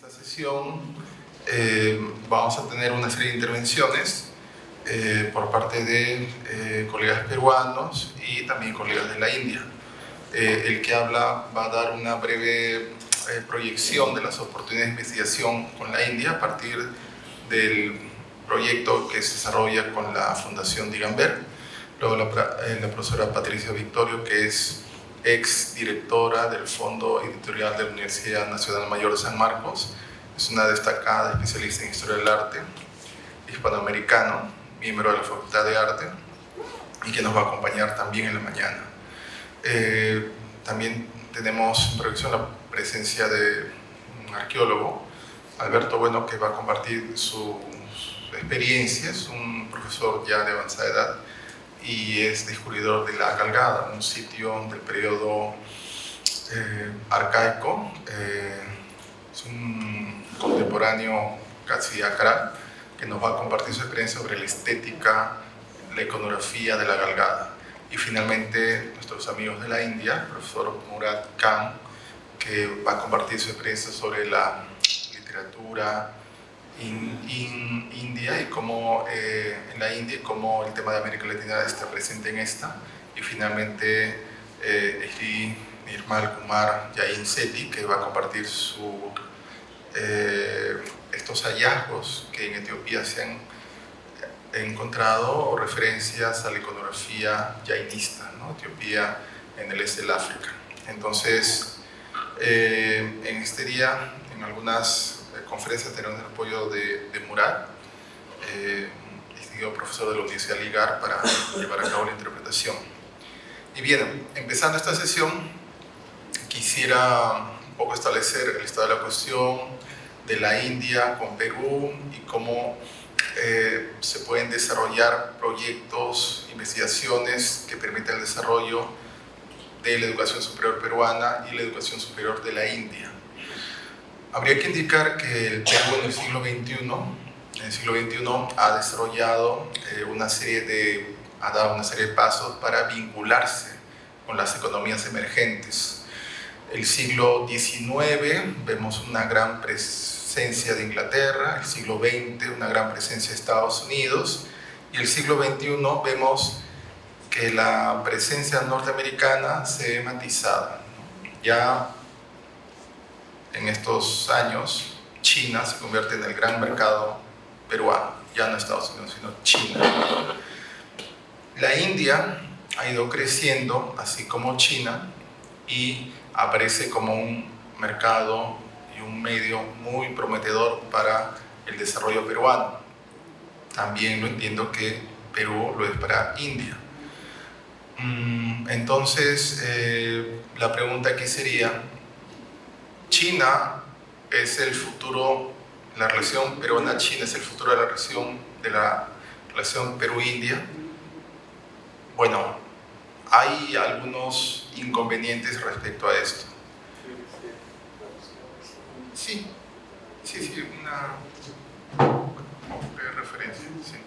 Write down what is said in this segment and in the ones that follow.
esta sesión vamos a tener una serie de intervenciones por parte de colegas peruanos y también colegas de la India. El que habla va a dar una breve proyección de las oportunidades de investigación con la India a partir del proyecto que se desarrolla con la Fundación Digamber. Luego la profesora Patricia Victorio, que es ex directora del Fondo Editorial de la Universidad Nacional Mayor de San Marcos, es una destacada especialista en Historia del Arte hispanoamericano, miembro de la Facultad de Arte, y que nos va a acompañar también en la mañana. También tenemos en proyección la presencia de un arqueólogo, Alberto Bueno, que va a compartir sus experiencias, es un profesor ya de avanzada edad y es descubridor de La Galgada, un sitio del periodo arcaico, es un contemporáneo casi acra, que nos va a compartir su experiencia sobre la estética, la iconografía de La Galgada. Y finalmente nuestros amigos de la India, el profesor Murad Khan, que va a compartir su experiencia sobre la literatura India y cómo en la India y cómo el tema de América Latina está presente en esta. Y finalmente Sri Nirmal Kumar Jain Sethi, que va a compartir estos hallazgos que en Etiopía se han encontrado, o referencias a la iconografía jainista, ¿no? Etiopía en el este del África. Entonces, en este día, en algunas conferencias tenemos el apoyo de Murad, distinguido profesor de la Universidad Ligar, para llevar a cabo la interpretación. Y bien, empezando esta sesión, quisiera un poco establecer el estado de la cuestión de la India con Perú y cómo se pueden desarrollar proyectos, investigaciones que permitan el desarrollo de la educación superior peruana y la educación superior de la India. Habría que indicar que el Perú en el siglo XXI ha desarrollado ha dado una serie de pasos para vincularse con las economías emergentes. El siglo XIX vemos una gran presencia de Inglaterra, el siglo XX una gran presencia de Estados Unidos, y el siglo XXI vemos que la presencia norteamericana se ve matizada, ¿no? Ya en estos años, China se convierte en el gran mercado peruano, ya no Estados Unidos, sino China. La India ha ido creciendo, así como China, y aparece como un mercado y un medio muy prometedor para el desarrollo peruano. También lo entiendo que Perú lo es para India. Entonces, la pregunta aquí sería: ¿China es el futuro, la relación peruana-China es el futuro de la relación Perú-India? Bueno, hay algunos inconvenientes respecto a esto. Sí, una referencia. Sí.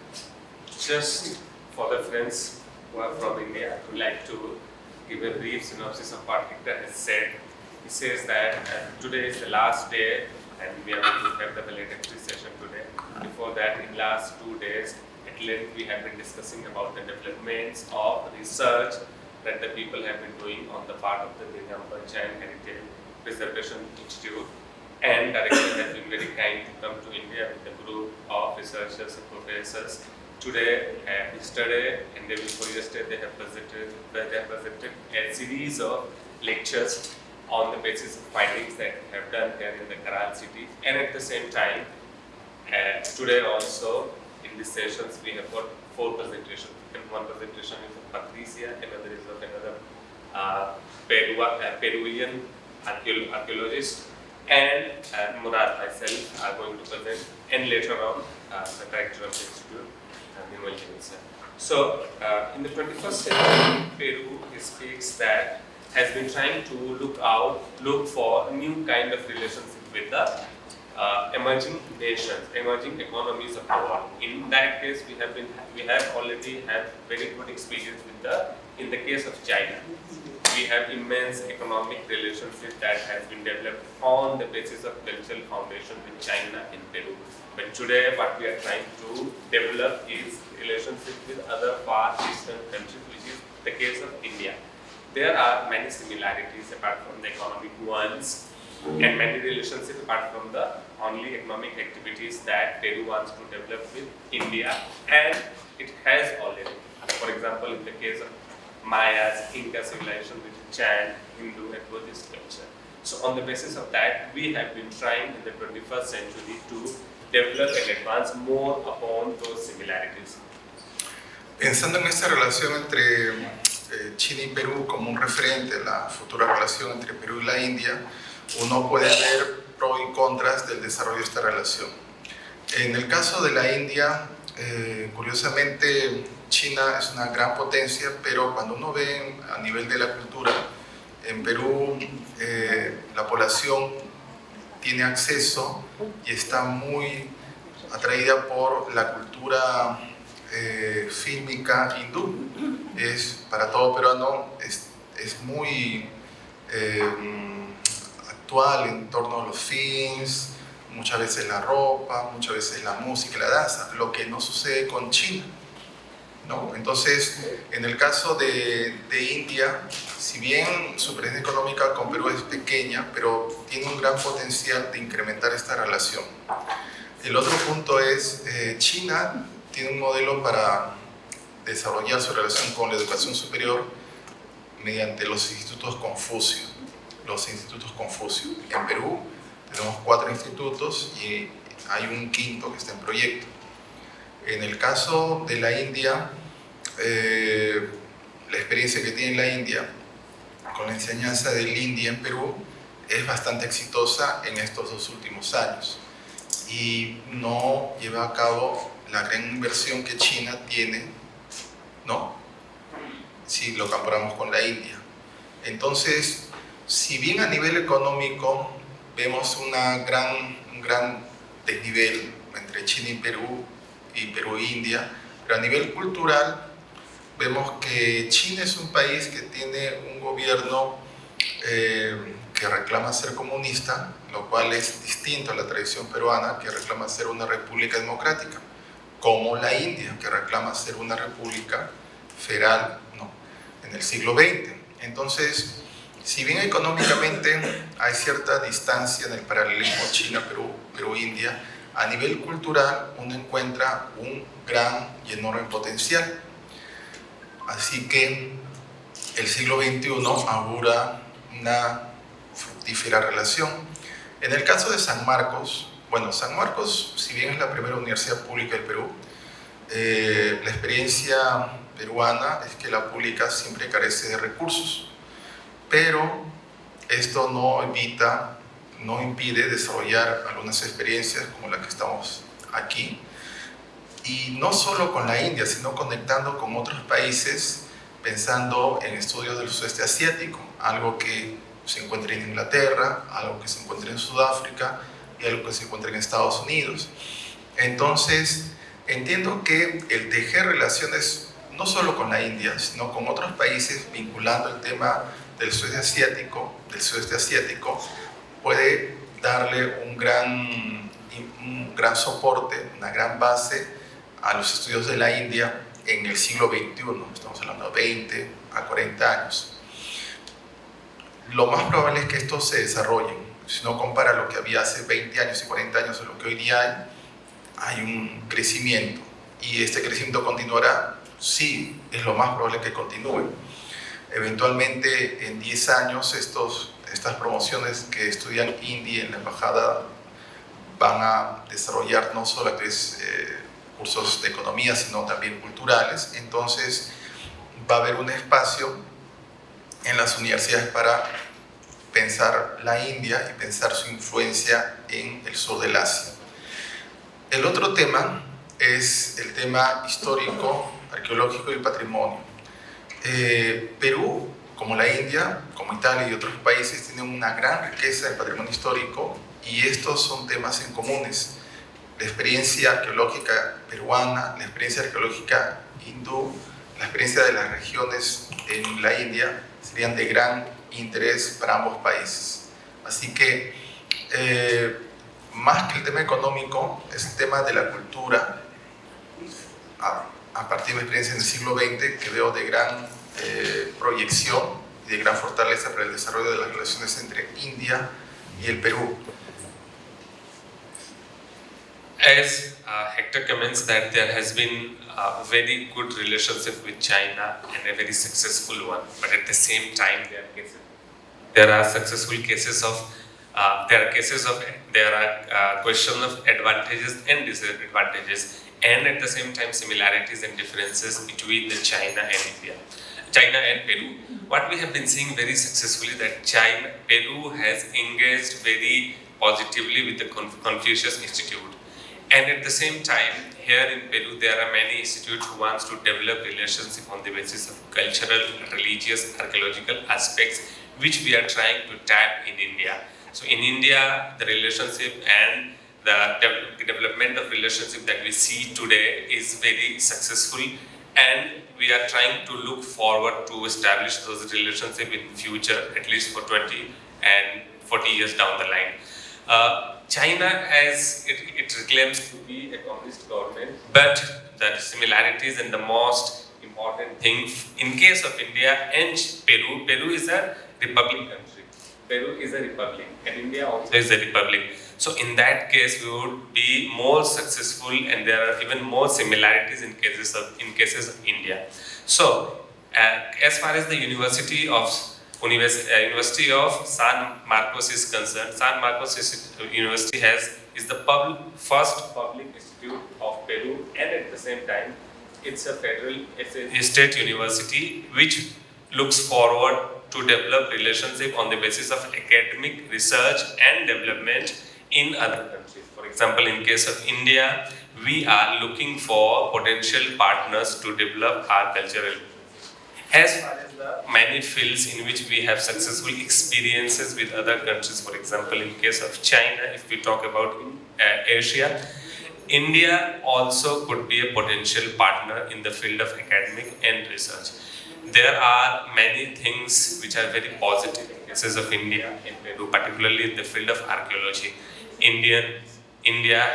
Just for the friends who are from India, I would like to give a brief synopsis of what Victor has said. He says that today is the last day and we are going to have the valedictory session today. Before that, in last 2 days, at length we have been discussing about the developments of research that the people have been doing on the part of the Digamber Jain Heritage Preservation Institute. And director has been very kind to come to India with a group of researchers and professors. Today, yesterday, and day before yesterday, they have presented a series of lectures on the basis of findings that we have done here in the Karal city. And at the same time, today also, in these sessions, we have got 4 presentations. And one presentation is of Patricia, another is of another Peruvian archaeologist, and Murad, myself, are going to present, and later on, the director of the institute, Nirmal Jain. So, in the 21st century, Peru speaks that has been trying to look for new kind of relationship with the emerging nations, emerging economies of the world. In that case, we have already had very good experience with the In the case of China, we have immense economic relationship that has been developed on the basis of cultural foundation with China and Peru. But today what we are trying to develop is relationship with other far eastern countries, which is the case of India. There are many similarities apart from the economic ones and many relationships apart from the only economic activities that Peru wants to develop with India, and it has already. For example, in the case of Mayas, Inca civilization with Chan, Hindu and Buddhist culture. So on the basis of that, we have been trying in the 21st century to develop and advance more upon those similarities. Pensando en esta relación entre China y Perú como un referente de la futura relación entre Perú y la India, uno puede ver pros y contras del desarrollo de esta relación. En el caso de la India, curiosamente, China es una gran potencia, pero cuando uno ve a nivel de la cultura, en Perú la población tiene acceso y está muy atraída por la cultura fílmica hindú. Para todo peruano es muy actual en torno a los films, muchas veces la ropa, muchas veces la música y la danza, lo que no sucede con China, ¿no? Entonces, en el caso de India, si bien su presencia económica con Perú es pequeña, pero tiene un gran potencial de incrementar esta relación. El otro punto es, China tiene un modelo para desarrollar su relación con la educación superior mediante los institutos Confucio. En Perú tenemos 4 institutos y hay un quinto que está en proyecto. En el caso de la India, la experiencia que tiene la India con la enseñanza del hindi en Perú es bastante exitosa en estos 2 últimos años y no lleva a cabo la gran inversión que China tiene, ¿no? Si lo comparamos con la India. Entonces, si bien a nivel económico vemos un gran desnivel entre China y Perú e India, pero a nivel cultural vemos que China es un país que tiene un gobierno que reclama ser comunista, lo cual es distinto a la tradición peruana, que reclama ser una república democrática, como la India, que reclama ser una república federal, ¿no?, en el siglo XX. Entonces, si bien económicamente hay cierta distancia en el paralelismo China-Perú-India, a nivel cultural uno encuentra un gran y enorme potencial. Así que el siglo XXI augura una fructífera relación. En el caso de San Marcos, San Marcos, si bien es la primera universidad pública del Perú, la experiencia peruana es que la pública siempre carece de recursos, pero esto no impide desarrollar algunas experiencias como la que estamos aquí, y no solo con la India, sino conectando con otros países, pensando en estudios del sudeste asiático, algo que se encuentra en Inglaterra, algo que se encuentra en Sudáfrica y algo que se encuentra en Estados Unidos. Entonces, entiendo que el tejer relaciones no solo con la India, sino con otros países, vinculando el tema del sudeste asiático, puede darle un gran soporte, una gran base a los estudios de la India en el siglo XXI. Estamos hablando de 20 a 40 años. Lo más probable es que esto se desarrolle. Si uno compara lo que había hace 20 años y 40 años a lo que hoy día hay un crecimiento. ¿Y este crecimiento continuará? Sí, es lo más probable que continúe. Eventualmente, en 10 años, estas promociones que estudian hindi en la embajada van a desarrollar no solo cursos de economía, sino también culturales. Entonces, va a haber un espacio en las universidades para pensar la India y pensar su influencia en el sur del Asia. El otro tema es el tema histórico, arqueológico y patrimonio. Perú, como la India, como Italia y otros países, tienen una gran riqueza de patrimonio histórico y estos son temas en comunes. La experiencia arqueológica peruana, la experiencia arqueológica hindú, la experiencia de las regiones en la India serían de gran interés para ambos países. Así que, más que el tema económico, es el tema de la cultura, a partir de mi experiencia en el siglo XX, que veo de gran proyección y de gran fortaleza para el desarrollo de las relaciones entre India y el Perú. As Hector comments that there has been a very good relationship with China and a very successful one, but at the same time there are successful cases of there are question of advantages and disadvantages, and at the same time similarities and differences between the China and Peru. What we have been seeing very successfully that Peru has engaged very positively with the Confucius Institute. And at the same time, here in Peru, there are many institutes who want to develop relationship on the basis of cultural, religious, archaeological aspects, which we are trying to tap in India. So in India, the relationship and the development of relationship that we see today is very successful, and we are trying to look forward to establish those relationships in future, at least for 20 and 40 years down the line. China, as it claims to be a communist government, but the similarities and the most important thing in case of India and Peru is a republic country. Peru is a republic and India also is a republic. So in that case, we would be more successful, and there are even more similarities in cases of India. So as far as the University of San Marcos is concerned, San Marcos University is the first public institute of Peru, and at the same time, it's a state university which looks forward to develop relationship on the basis of academic research and development in other countries. For example, in case of India, we are looking for potential partners to develop our cultural. As far as the many fields in which we have successful experiences with other countries, for example, in case of China, if we talk about Asia, India also could be a potential partner in the field of academic and research. There are many things which are very positive in cases of India and Peru, particularly in the field of archaeology. India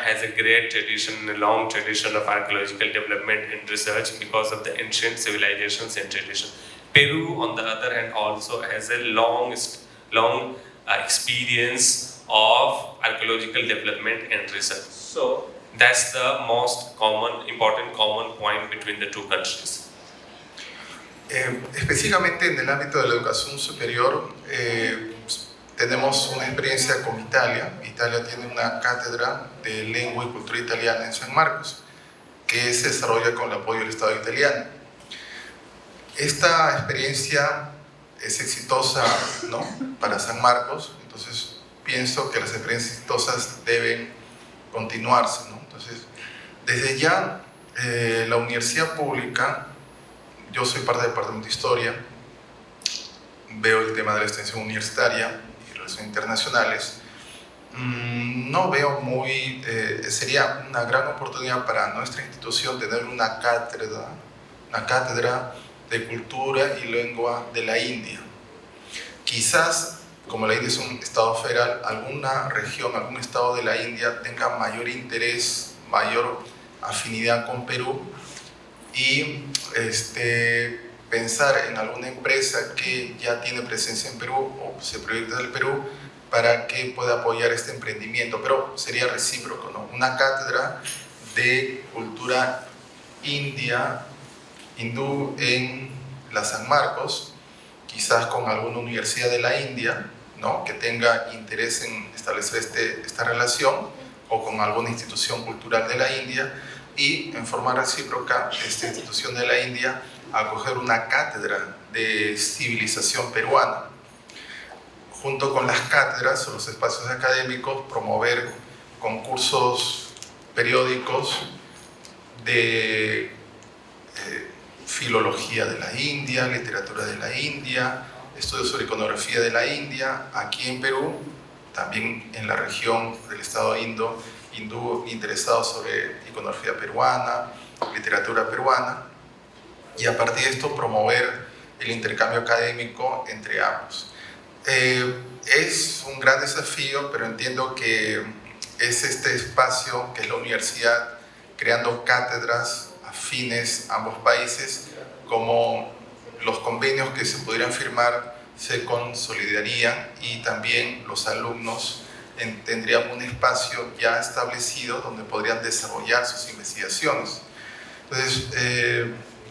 has a great tradition, a long tradition of archaeological development and research because of the ancient civilizations and tradition. Peru, on the other hand, also has a long experience of archaeological development and research. So that's the most important common point between the two countries. Específicamente en el ámbito de la educación superior, tenemos una experiencia con Italia. Italia tiene una cátedra de lengua y cultura italiana en San Marcos, que se desarrolla con el apoyo del Estado italiano. Esta experiencia es exitosa, ¿no?, para San Marcos, entonces pienso que las experiencias exitosas deben continuarse, ¿no? Entonces, desde ya, la universidad pública, yo soy parte del departamento de historia, veo el tema de la extensión universitaria y relaciones internacionales, no veo sería una gran oportunidad para nuestra institución tener una cátedra de cultura y lengua de la India. Quizás, como la India es un estado federal, alguna región, algún estado de la India tenga mayor interés, mayor afinidad con Perú, y pensar en alguna empresa que ya tiene presencia en Perú o se proyecta del Perú para que pueda apoyar este emprendimiento, pero sería recíproco, ¿no? Una cátedra de cultura hindú en la San Marcos, quizás con alguna universidad de la India, ¿no?, que tenga interés en establecer esta relación, o con alguna institución cultural de la India, y en forma recíproca esta institución de la India acoger una cátedra de civilización peruana. Junto con las cátedras o los espacios académicos, promover concursos periódicos de filología de la India, literatura de la India, estudios sobre iconografía de la India, aquí en Perú, también en la región del estado hindú, interesados sobre iconografía peruana, literatura peruana, y a partir de esto promover el intercambio académico entre ambos. Es un gran desafío, pero entiendo que es este espacio que es la universidad creando cátedras afines a ambos países, como los convenios que se pudieran firmar se consolidarían y también los alumnos tendrían un espacio ya establecido donde podrían desarrollar sus investigaciones. Entonces,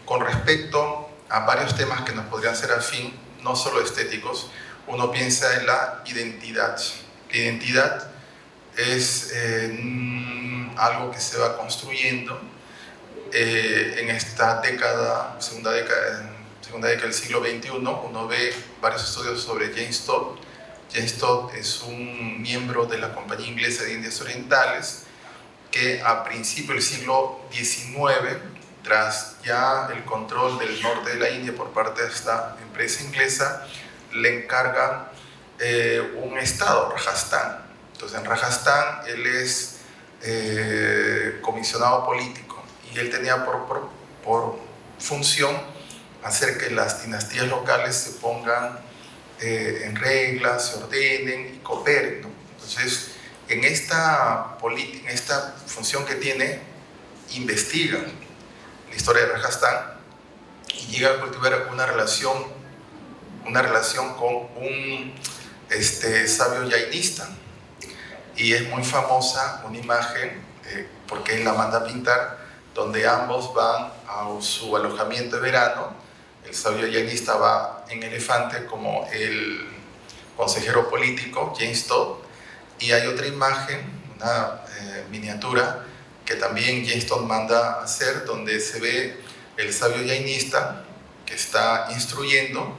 con respecto a varios temas que nos podrían ser afín, no solo estéticos, uno piensa en la identidad. La identidad es algo que se va construyendo en esta década, segunda década del siglo XXI. Uno ve varios estudios sobre James Todd. James Todd es un miembro de la Compañía Inglesa de Indias Orientales que a principios del siglo XIX, tras ya el control del norte de la India por parte de esta empresa inglesa, le encargan un estado, Rajastán. Entonces en Rajastán él es comisionado político y él tenía por función hacer que las dinastías locales se pongan en regla, se ordenen y cooperen, ¿no? Entonces en esta función que tiene, investiga la historia de Rajastán y llega a cultivar una relación con un sabio jainista. Y es muy famosa una imagen, porque él la manda a pintar, donde ambos van a su alojamiento de verano. El sabio jainista va en elefante como el consejero político, James Todd, y hay otra imagen, una miniatura, que también James Todd manda a hacer, donde se ve el sabio jainista que está instruyendo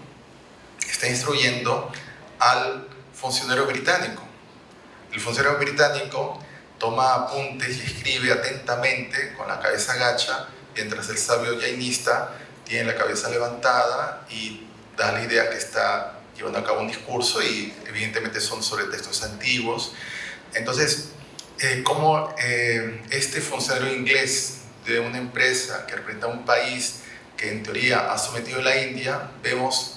al funcionario británico. El funcionario británico toma apuntes y escribe atentamente con la cabeza gacha, mientras el sabio jainista tiene la cabeza levantada y da la idea que está llevando a cabo un discurso, y evidentemente son sobre textos antiguos. Entonces, como este funcionario inglés de una empresa que representa un país que en teoría ha sometido a la India, vemos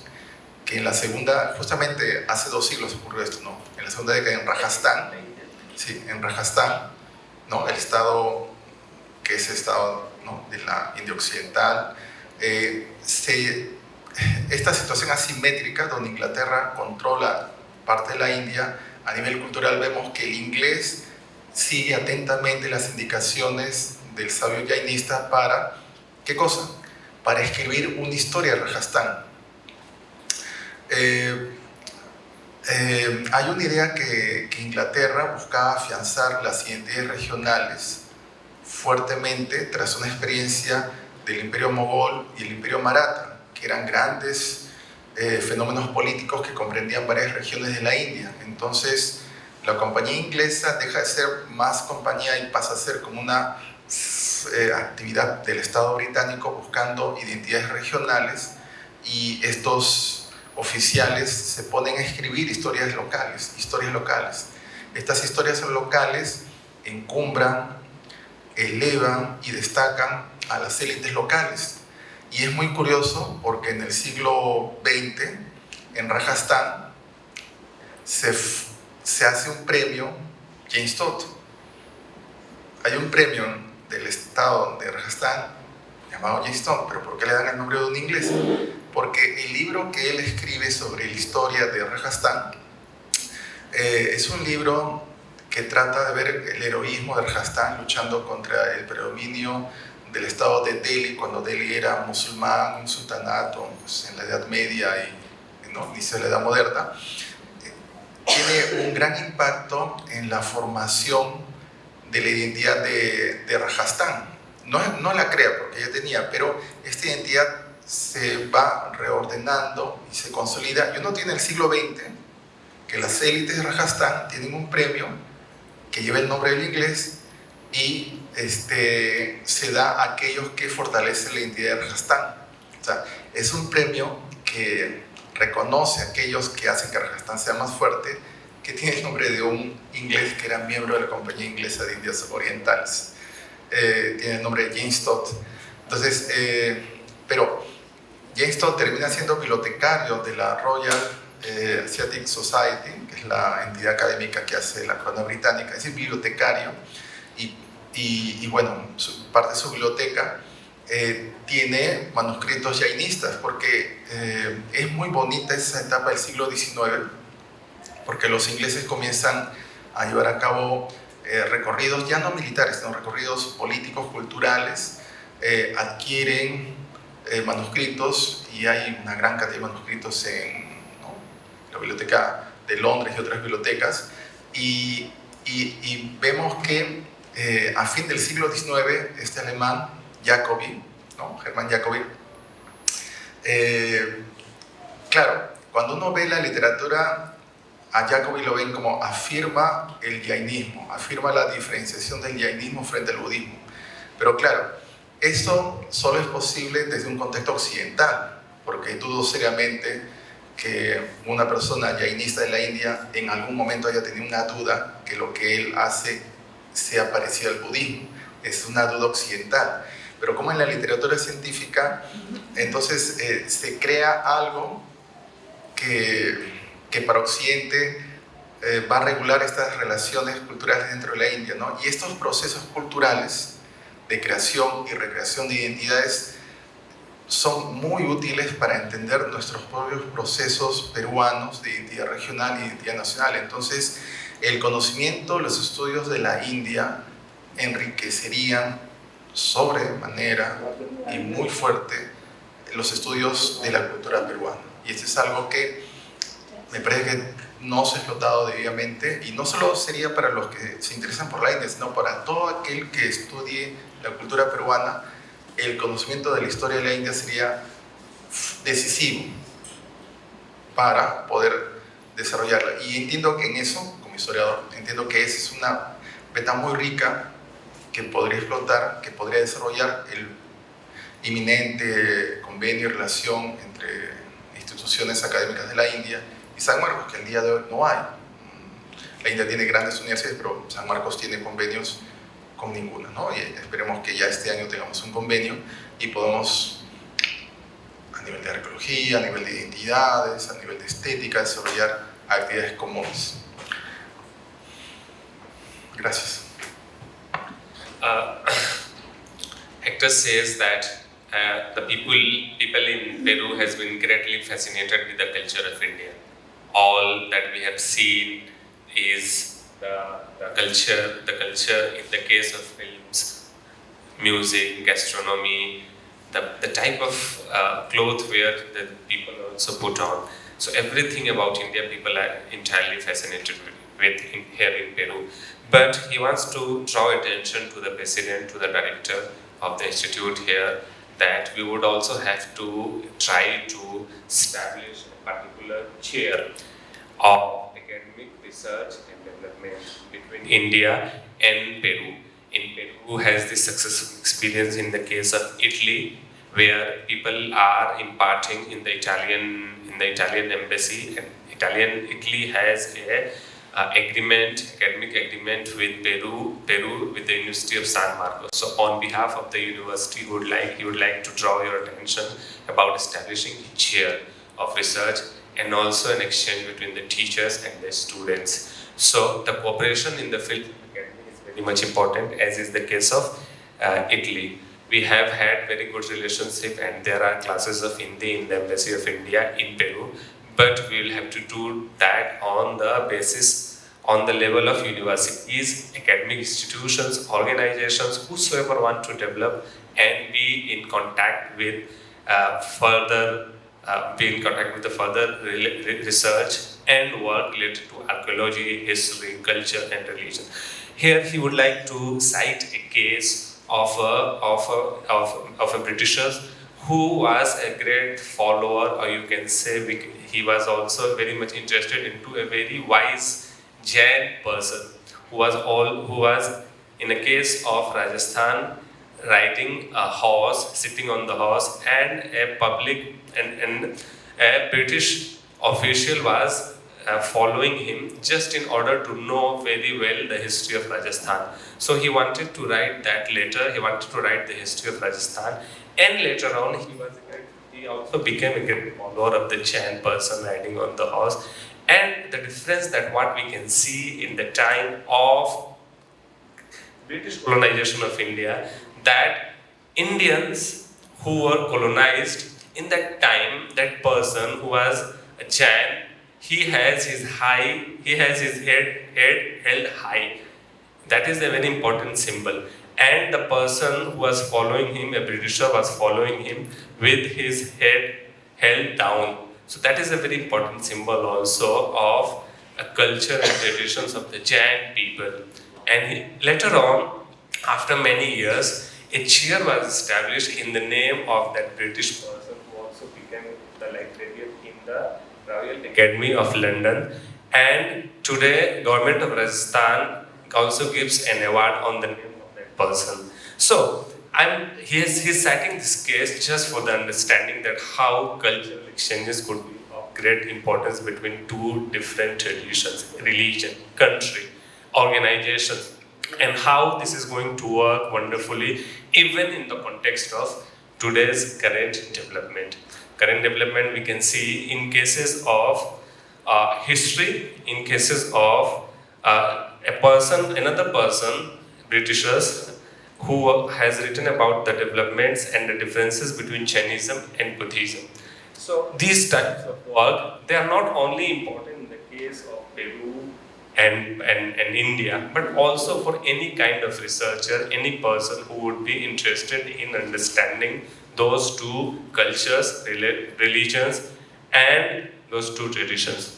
que en la segunda, justamente hace 2 siglos ocurrió esto, ¿no? En la segunda década en Rajastán, sí, en Rajastán, ¿no? El estado que es el estado, ¿no?, de la India Occidental, esta situación asimétrica donde Inglaterra controla parte de la India, a nivel cultural vemos que el inglés sigue atentamente las indicaciones del sabio jainista para, ¿qué cosa? Para escribir una historia de Rajastán. Hay una idea que Inglaterra buscaba afianzar las identidades regionales fuertemente tras una experiencia del Imperio Mogol y el Imperio Maratha, que eran grandes fenómenos políticos que comprendían varias regiones de la India. Entonces, la compañía inglesa deja de ser más compañía y pasa a ser como una actividad del Estado británico buscando identidades regionales, y estos oficiales se ponen a escribir historias locales. Estas historias locales encumbran, elevan y destacan a las élites locales. Y es muy curioso porque en el siglo XX, en Rajastán, se hace un premio James Todd. Hay un premio del estado de Rajastán llamado James Todd, pero ¿por qué le dan el nombre de un inglés? Porque el libro que él escribe sobre la historia de Rajastán es un libro que trata de ver el heroísmo de Rajastán luchando contra el predominio del estado de Delhi, cuando Delhi era musulmán, un sultanato, pues, en la Edad Media y ¿no?, inicio de la Edad Moderna. Tiene un gran impacto en la formación de la identidad de Rajastán. No la crea porque ya tenía, pero esta identidad se va reordenando y se consolida. Y uno tiene el siglo XX, que las élites de Rajastán tienen un premio que lleva el nombre del inglés y se da a aquellos que fortalecen la identidad de Rajastán. O sea, es un premio que reconoce a aquellos que hacen que Rajastán sea más fuerte, que tiene el nombre de un inglés que era miembro de la Compañía Inglesa de Indias Orientales. Tiene el nombre de James Todd. Entonces, Pero Jamestown termina siendo bibliotecario de la Royal Asiatic Society, que es la entidad académica que hace la corona británica, es decir, bibliotecario, y bueno, parte de su biblioteca tiene manuscritos jainistas, porque es muy bonita esa etapa del siglo XIX, porque los ingleses comienzan a llevar a cabo recorridos, ya no militares, sino recorridos políticos, culturales, adquieren manuscritos, y hay una gran cantidad de manuscritos en la Biblioteca de Londres y otras bibliotecas, y vemos que a fin del siglo XIX, este alemán, Jacobi, Hermann Jacobi, claro, cuando uno ve la literatura, a Jacobi lo ven como afirma el jainismo, afirma la diferenciación del jainismo frente al budismo. Pero claro, esto solo es posible desde un contexto occidental, porque dudo seriamente que una persona jainista de la India en algún momento haya tenido una duda que lo que él hace sea parecido al budismo. Es una duda occidental. Pero como en la literatura científica, entonces se crea algo que para Occidente va a regular estas relaciones culturales dentro de la India, ¿no? Y estos procesos culturales de creación y recreación de identidades son muy útiles para entender nuestros propios procesos peruanos de identidad regional y identidad nacional. Entonces, el conocimiento, los estudios de la India enriquecerían sobremanera y muy fuerte los estudios de la cultura peruana. Y esto es algo que me parece que no se ha explotado debidamente, y no solo sería para los que se interesan por la India, sino para todo aquel que estudie la cultura peruana. El conocimiento de la historia de la India sería decisivo para poder desarrollarla. Y entiendo que en eso, como historiador, entiendo que esa es una beta muy rica que podría explotar, que podría desarrollar el inminente convenio y relación entre instituciones académicas de la India y San Marcos, que el día de hoy no hay. La India tiene grandes universidades, pero San Marcos tiene convenios con ninguna, ¿no? Y esperemos que ya este año tengamos un convenio y podamos, a nivel de arqueología, a nivel de identidades, a nivel de estética, desarrollar actividades comunes. Gracias. Hector says that the people in Peru has been greatly fascinated with the culture of India. All that we have seen is the culture in the case of films, music, gastronomy, the type of clothes wear that people also put on. So everything about India people are entirely fascinated with here in Peru. But he wants to draw attention to the president, to the director of the institute here, that we would also have to try to establish a particular chair of academic research and development between India and Peru. In Peru has this successful experience in the case of Italy, where people are imparting in the Italian embassy, and Italy has a academic agreement with Peru with the University of San Marcos. So on behalf of the university, he would like to draw your attention about establishing a chair of research and also an exchange between the teachers and the students. So the cooperation in the field academy is very much important, as is the case of Italy. We have had very good relationship, and there are classes of Hindi in the Embassy of India in Peru, but we will have to do that on the basis, on the level of universities, academic institutions, organizations, whosoever want to develop and be in contact with the further research and work related to archaeology, history, culture and religion. Here he would like to cite a case of a Britisher who was a great follower, or you can say he was also very much interested into a very wise Jain person who was in a case of Rajasthan riding a horse, sitting on the horse, and a British official was following him just in order to know very well the history of Rajasthan. So he wanted to write that letter, he wanted to write the history of Rajasthan, and later on he also became a great follower of the Jain person riding on the horse. And the difference that what we can see in the time of British colonization of India, that Indians who were colonized in that time, that person who was a Jain, he has his head held high. That is a very important symbol. And the person who was following him, a Britisher, was following him with his head held down. So that is a very important symbol also of a culture and traditions of the Jain people. And later on, after many years, a chair was established in the name of that British person who also became the librarian in the Royal Academy of London. And today, government of Rajasthan also gives an award on the name of that person. So, he's citing this case just for the understanding that how cultural exchanges could be of great importance between two different traditions, religion, country, organizations, and how this is going to work wonderfully even in the context of today's current development. Current development we can see in cases of history, in cases of another person, Britishers, who has written about the developments and the differences between Jainism and Buddhism. So these types of work, they are not only important in the case of Peru and India, but also for any kind of researcher, any person who would be interested in understanding those two cultures, religions, and those two traditions.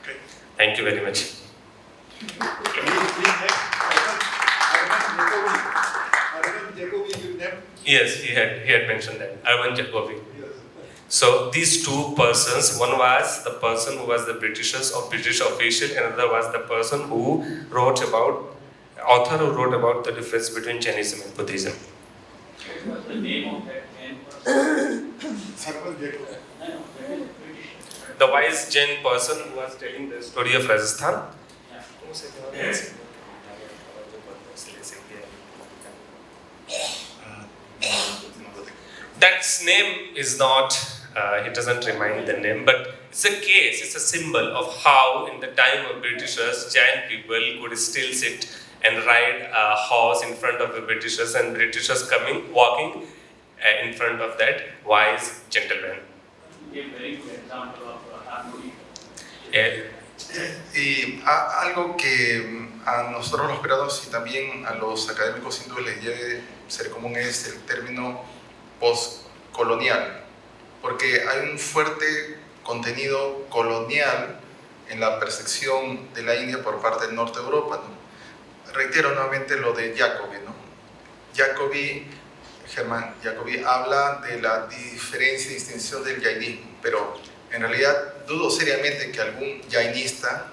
Okay. Thank you very much. Yes, he had mentioned that, Urban Jacobi. So these two persons, one was the person who was the Britishers or British official, another was the person who author who wrote about the difference between Jainism and Buddhism. What was the name of that Jain person? The wise Jain person who was telling the story of Rajasthan. Yeah. That name is not, it doesn't remind the name, but it's a case, it's a symbol of how in the time of Britishers, Jain people could still sit and ride a horse in front of the Britishers, and Britishers walking in front of that wise gentleman. A very good example of harmony. Y algo que a nosotros los grados y también a los académicos hindúes les debe ser común es el término postcolonial, porque hay un fuerte contenido colonial en la percepción de la India por parte del norte de Europa, ¿no? Reitero nuevamente lo de Jacobi, ¿no? Germán Jacobi habla de la diferencia y distinción del jainismo, pero en realidad dudo seriamente que algún jainista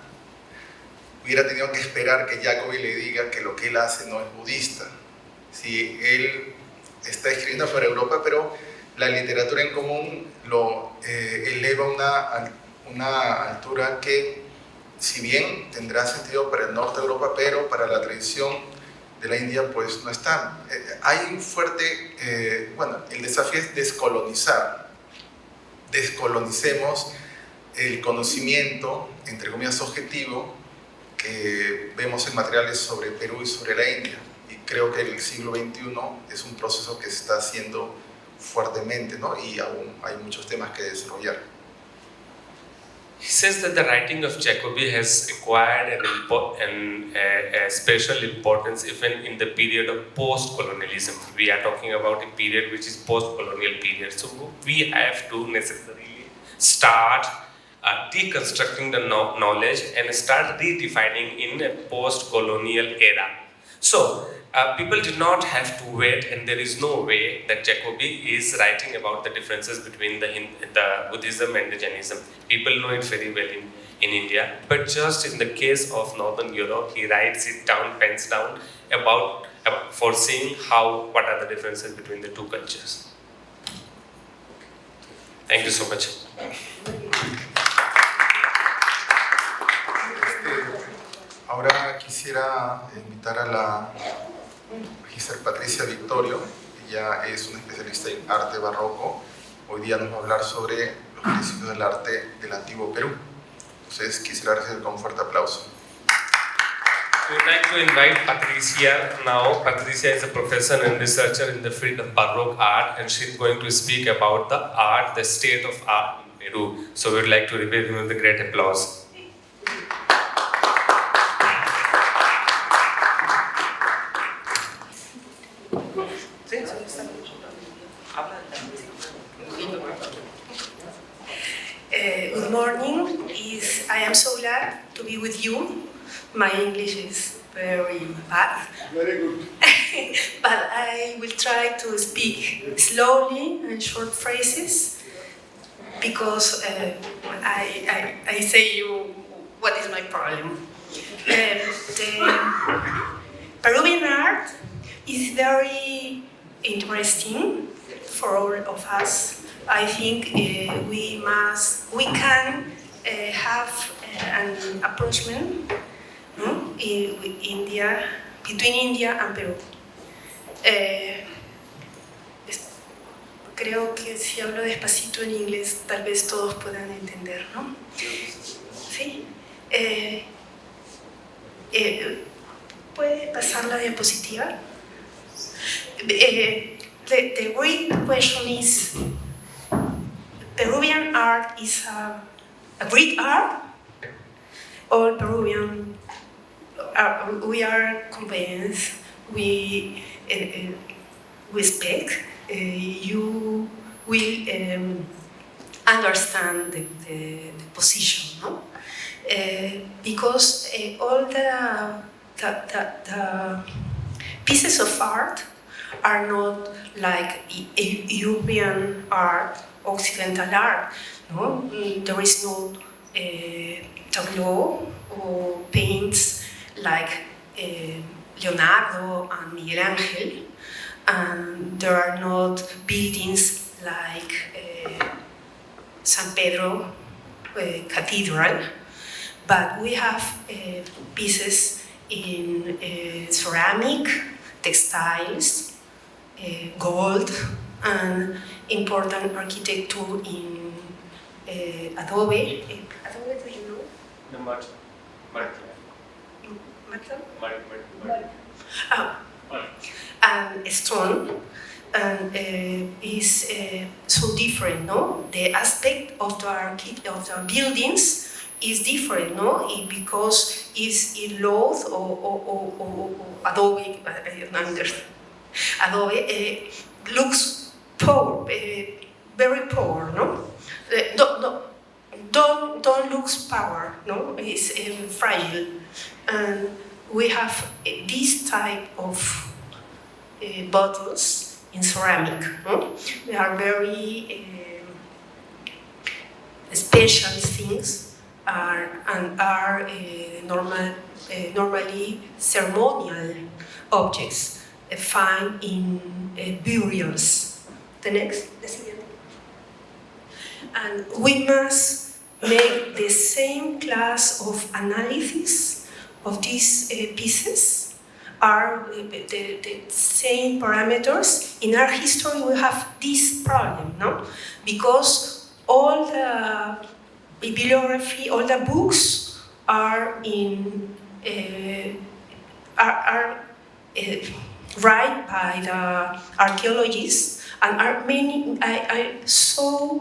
hubiera tenido que esperar que Jacobi le diga que lo que él hace no es budista. Si él está escribiendo para Europa, pero la literatura en común lo eleva a una altura que, si bien tendrá sentido para el norte de Europa, pero para la tradición de la India pues no está. Hay un fuerte, el desafío es descolonizar. Descolonicemos el conocimiento, entre comillas, objetivo que vemos en materiales sobre Perú y sobre la India. Y creo que el siglo XXI es un proceso que se está haciendo fuertemente, ¿no? Y aún hay muchos temas que desarrollar. He says that the writing of Jacobi has acquired a special importance even in the period of post-colonialism. We are talking about a period which is post-colonial period. So we have to necessarily start deconstructing the knowledge and start redefining in a post-colonial era. So people did not have to wait, and there is no way that Jacobi is writing about the differences between the Buddhism and the Jainism. People know it very well in India, but just in the case of Northern Europe, he writes it down, pens down about foreseeing what are the differences between the two cultures. Thank you so much. quisiera invitar a la Magister Patricia Victorio. Ella es una especialista en arte barroco. Hoy día nos va a hablar sobre los principios del arte del antiguo Perú. Entonces quisiera recibir con un fuerte aplauso. We'd like to invite Patricia now. Patricia is a professor and researcher in the field of Baroque art, and she's going to speak about the art, the state of art in Peru. So we'd like to receive her with a great applause. Good morning. I am so glad to be with you. My English is very bad. Very good. But I will try to speak slowly and short phrases because I say you what is my problem. The Peruvian art is very interesting for all of us. I think we can have an approachment with India, between India and Perú. Creo que si hablo despacito en inglés, tal vez todos puedan entender, ¿no? Sí. ¿Puede pasar la diapositiva? The great question is, Peruvian art is a great art? All Peruvian, we are convinced, we speak, you will understand the position, no? Because all the pieces of art are not like European art, Occidental art. No? There is no tableau or paints like Leonardo and Miguel Angel, and there are not buildings like San Pedro Cathedral, but we have pieces in ceramic, textiles, gold, and important architecture in adobe. Adobe, do you know? The mud. And stone, and is so different, no? The aspect of the buildings is different, no? Because it's in load or adobe. I don't understand. Adobe looks poor, very poor, no? Don't looks power, no? It's fragile, and we have this type of bottles in ceramic. No? They are very special things, and are normally ceremonial objects found in burials. The next, the siguiente. And we must make the same class of analysis of these pieces, are the same parameters. In our history we have this problem, no? Because all the bibliography, all the books are in written by the archaeologists, and are many. I saw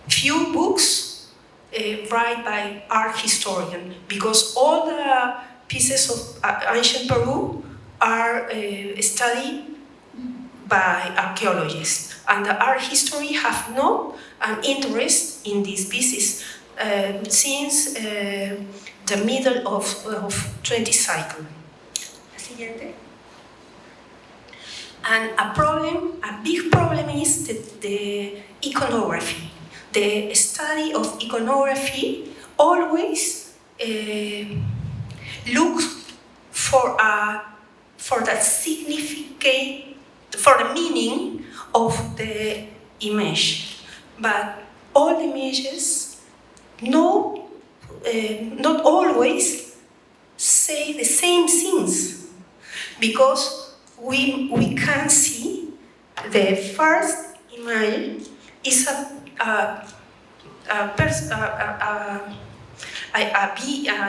few books written by art historian, because all the pieces of ancient Peru are studied by archaeologists, and the art history have no an interest in these pieces since the middle of 20th cycle. And a big problem is the iconography. The study of iconography always looks for the significant, for the meaning of the image, but all images not always say the same things, because we can see the first image is a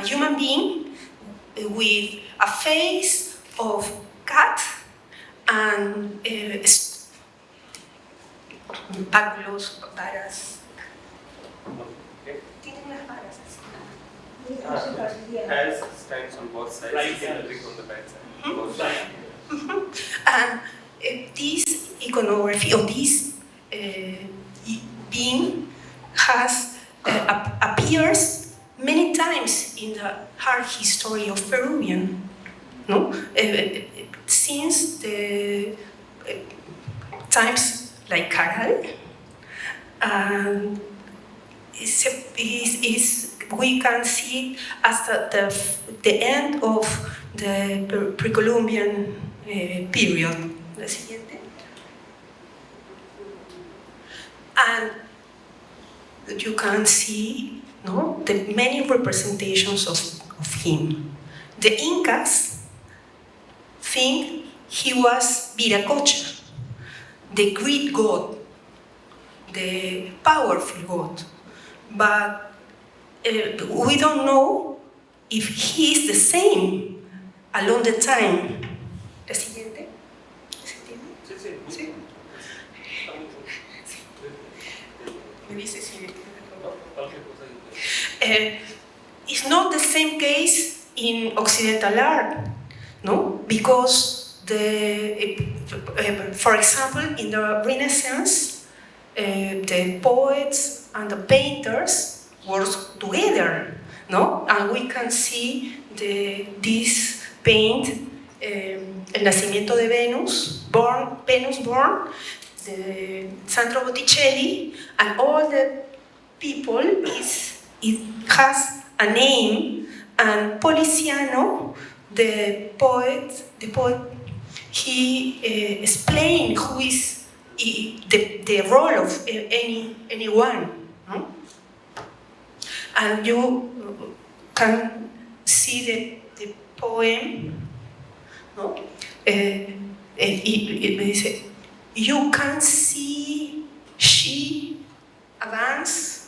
human being with a face of cat and báculos, varas. Okay. Tienen las varas así. Has stands on both sides. Right. And brick on the back side. Mhm. Both sides. And this iconography, or this being, has appears many times in the art history of Peruvian, no? Since the times like Caral, and we can see it as the end of the pre-Columbian period. La siguiente. And you can see, no, the many representations of him. The Incas think he was Viracocha, the great god, the powerful god. But we don't know if he is the same along the time. La siguiente. ¿Se entiende? Sí, sí. Sí. Me dice si it's not the same case in Occidental art, no? Because for example, in the Renaissance, the poets and the painters worked together, no? And we can see this paint, El Nacimiento de Venus born, the Sandro Botticelli, and all the people it has a name, and Poliziano, the poet, he explained who is the role of anyone, no? And you can see the poem, no? It dice, you can see she avancing.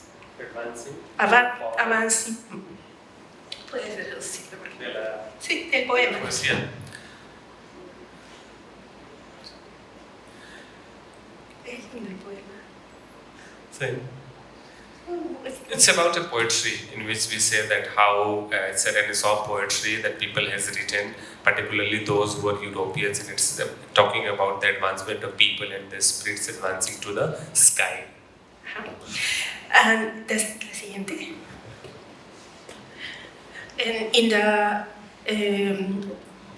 Puedes reducirlo. De la Sí, el poema. poesía. Es lindo el poema. Sí. It's about a poetry in which we say that how it's a Renaissance poetry that people has written, particularly those who are Europeans, and it's talking about the advancement of people and the spirits advancing to the sky. And la siguiente. In the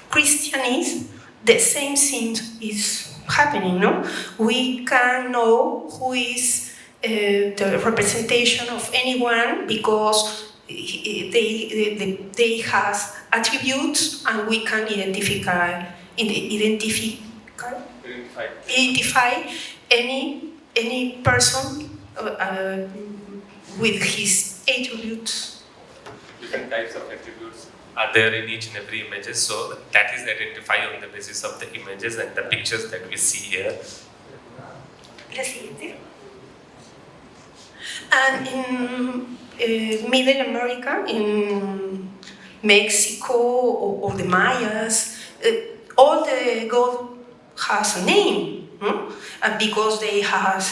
Christianism, the same thing is happening, no? We can know who is the representation of anyone because they has attributes, and we can identify any person with his attributes. Different types of attributes are there in each and every image, so that is identified on the basis of the images and the pictures that we see here. La siguiente. And in Middle America, in Mexico or the Mayas, all the god has a name, no? Because they have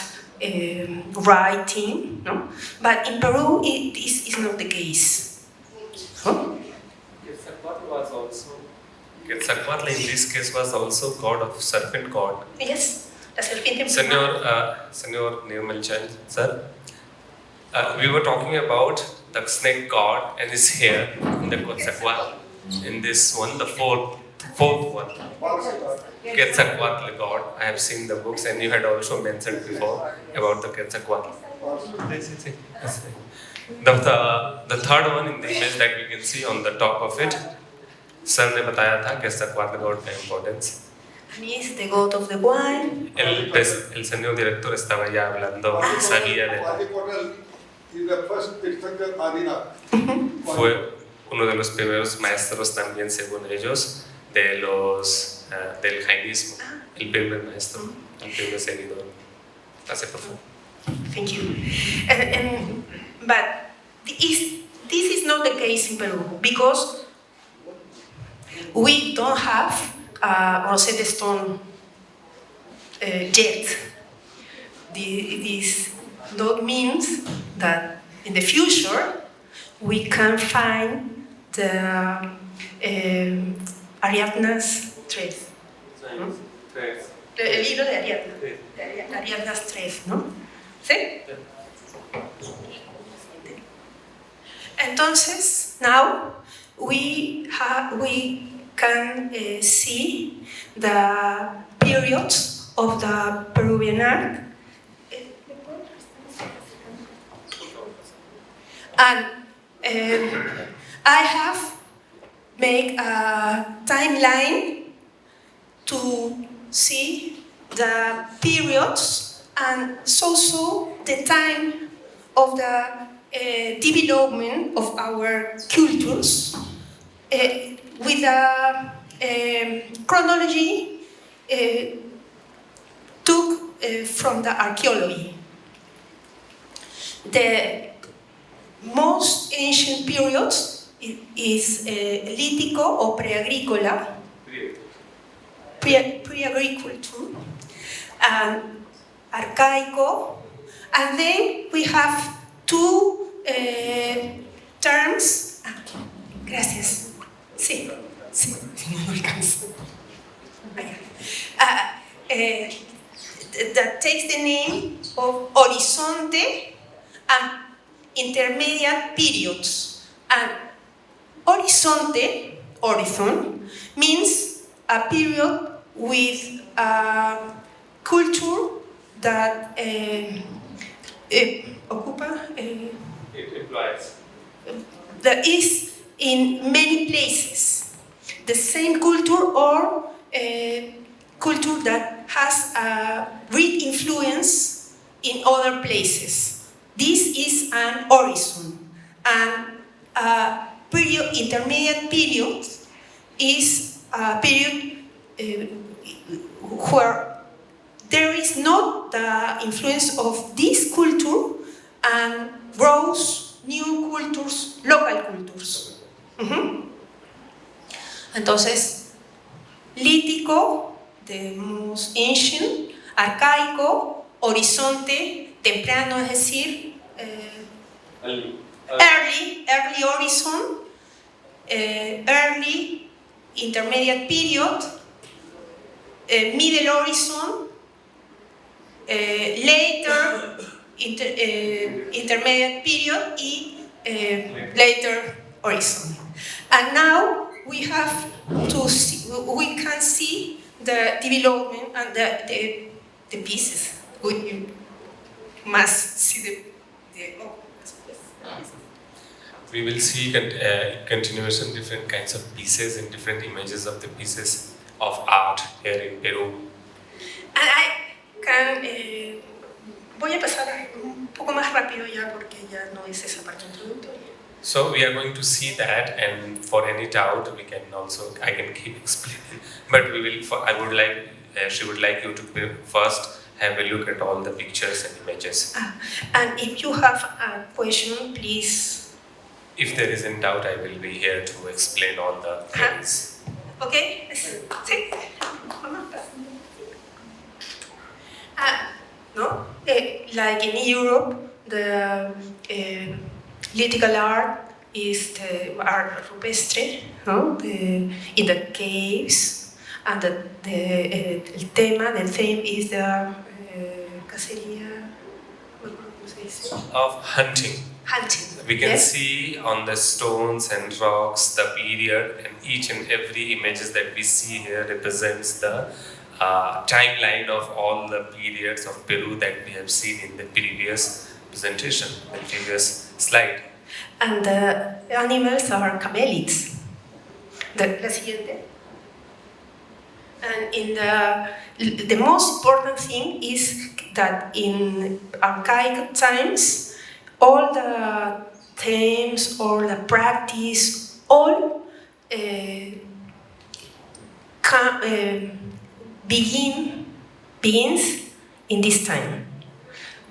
writing, no? But in Peru, this is not the case. Huh? Quetzalcoatl in this case was also god of serpent god. Yes, la serpiente emplumada. Senor Nirmal Chand, sir, we were talking about the snake god and his hair in the Quetzalcoatl. In this one, the fourth one, Quetzalcoatl god. I have seen the books, and you had also mentioned before about the Quetzalcoatl. The third one in the image that we can see on the top of it, sir ne bataya tha Quetzalcoatl god ka importance. And he is the god of the wine. El señor director estaba ya hablando, sabía de is the first picture arena. uno de los primeros maestros también, según ellos, del jainismo, el primer maestro, el primer seguidor. Gracias, por favor. Thank you. But this is not the case in Peru because we don't have Rosetta Stone yet. This not means that in the future we can find the Ariadna's thread. ¿No? El hilo de Ariadna. De Ariadna's thread, ¿no? ¿Sí? Entonces, now we can see the periods of the Peruvian art. And I have made a timeline to see the periods and also the time of the development of our cultures with a chronology took from the archaeology. The most ancient periods is lítico o preagrícola, pre-agriculture, and archaico, and then we have two terms. Gracias. Sí, sí, no me alcanza. That takes the name of horizonte and intermediate periods. And horizonte, horizon, means a period with a culture that ocupa It implies. that is in many places the same culture or culture that has a great influence in other places. This is an horizon, and a period, intermediate period is a period where there is not the influence of this culture and grows new cultures, local cultures. Entonces, lítico, the most ancient, arcaico, horizonte, temprano, es decir, early horizon, early intermediate period, middle horizon, later intermediate period y later horizon. And now we have to see, we can see the development and the pieces. You must see We will see continuation, different kinds of pieces and different images of the pieces of art here in Peru. And I can, voy a pasar un poco más rápido ya porque ya no es esa parte introductoria. So we are going to see that, and for any doubt we can also, I can keep explaining, but we will, she would like you to first have a look at all the pictures and images. And if you have a question, please. If there is any doubt, I will be here to explain all the things. Okay? Sí. No? Like in Europe, the lithical art is the art rupestre, no? In the caves, and the theme is the cacería, ¿cómo se dice? Of hunting. Hunting. We can Yes? see on the stones and rocks the period, and each and every images that we see here represents the timeline of all the periods of Peru that we have seen in the previous presentation, the previous slide. And the animals are camelids. La siguiente. And in the most important thing is that in archaic times, all the themes or the practice all begins in this time.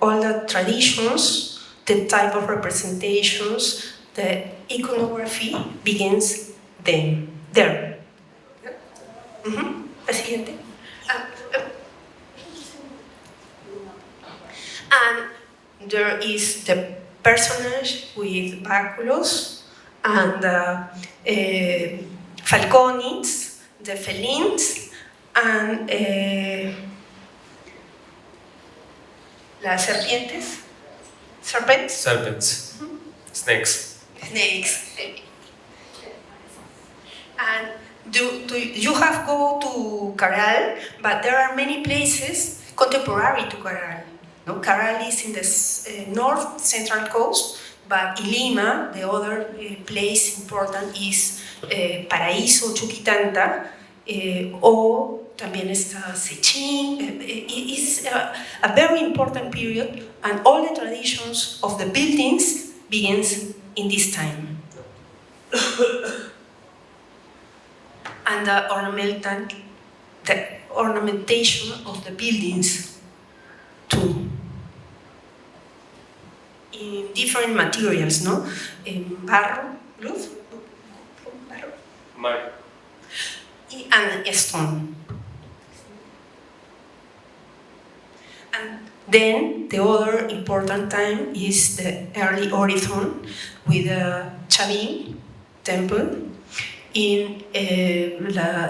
All the traditions, the type of representations, the iconography begins then, there. La siguiente. And there is the personage with báculos and falconids, the felines, and las serpientes. Serpents. Snakes. Snakes. And you have go to Caral, but there are many places contemporary to Caral. No? Caral is in the north central coast, but in Lima, the other place important is Paraíso, Chuquitanta, o también está Sechín. It is a very important period, and all the traditions of the buildings begins in this time. And the ornamentation of the buildings too. In different materials, no? In barro, luz, barro, Mud. and stone. And then the other important time is the early horizon with the Chavin temple in la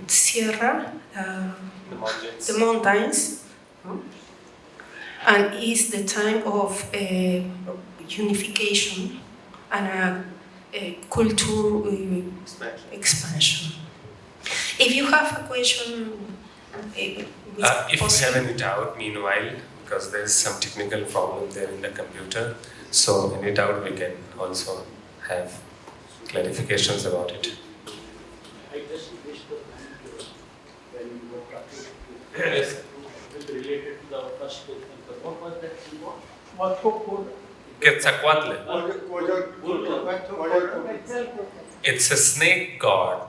Sierra, the mountains, no? And is the time of unification and a culture expansion. If you have a question, If you have any doubt, meanwhile, because there is some technical problem there in the computer, so any doubt we can also have clarifications about it. I just wish the when you were talking Yes. related to the first statement, but what was that symbol? Quetzalcoatl. It's a snake god.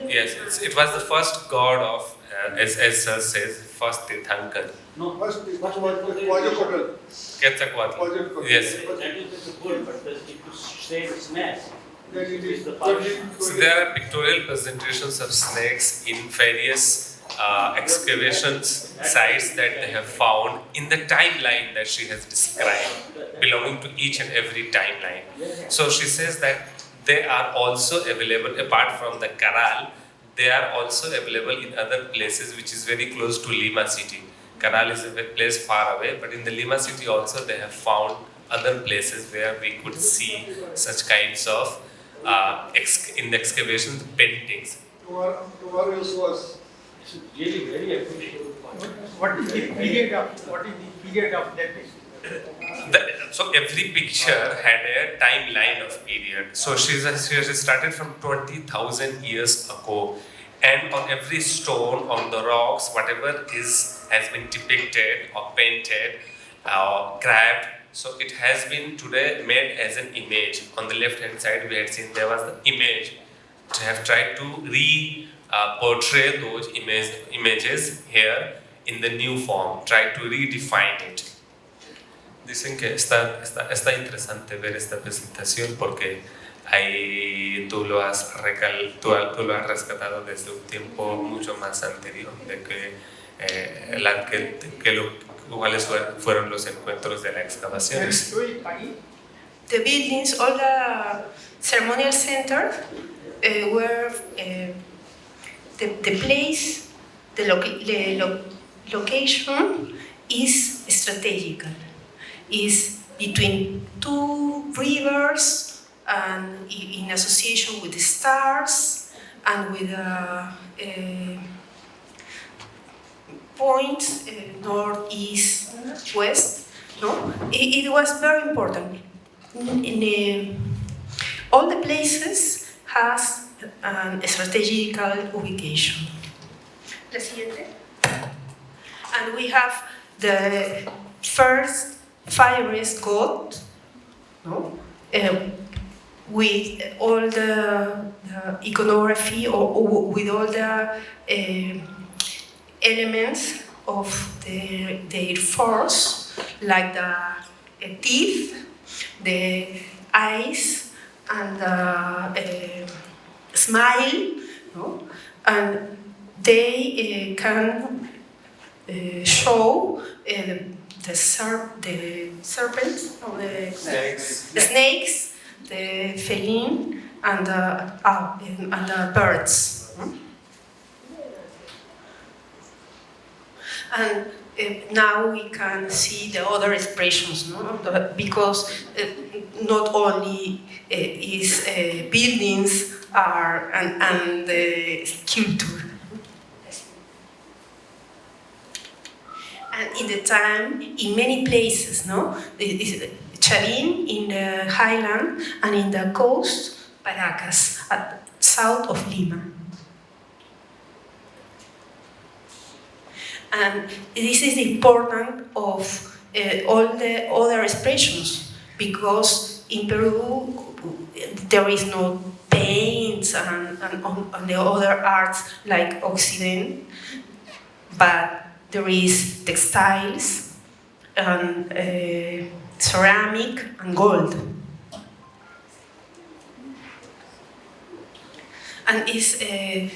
Yes, it was the first god of, as Sir says, first Tirthankar. No, first was the Quetzalcoatl. Yes. that is the bull, but if you say snake, it is the Parsh. So there are pictorial presentations of snakes in various excavations sites that they have found in the timeline that she has described, belonging to each and every timeline. So she says that they are also available, apart from the Caral, they are also available in other places which is very close to Lima city. Caral is a place far away, but in the Lima city also they have found other places where we could see such kinds of in the excavations paintings. It's really very appreciable. What is the period of that? So every picture had a timeline of period. So she started from 20,000 years ago, and on every stone, on the rocks, whatever has been depicted or painted or carved. So it has been today made as an image. On the left hand side, we had seen there was the image. To have tried to portray those images here in the new form, try to redefine it. Dicen que está interesante ver esta presentación porque ahí tú lo has rescatado desde un tiempo mucho más anterior de cuáles fueron los encuentros de las excavaciones. the buildings, all the ceremonial center were the place, the location is strategical. Is between two rivers and in association with the stars and with points north, east, west. No, it was very important. All the places has a strategical ubication. La siguiente. And we have the first fiery god, no? with all the iconography or with all the elements of their force, like the teeth, the eyes, and the smile, no? And they can show the serpents, or the snakes, the feline, and the birds. And now we can see the other expressions, no? Because not only is buildings and sculpture. And in the time, in many places, no? Chavin in the highland and in the coast, Paracas, south of Lima. And this is important of all the other expressions, because in Peru there is no paints and the other arts like Occident, but there is textiles and ceramic and gold. And it's a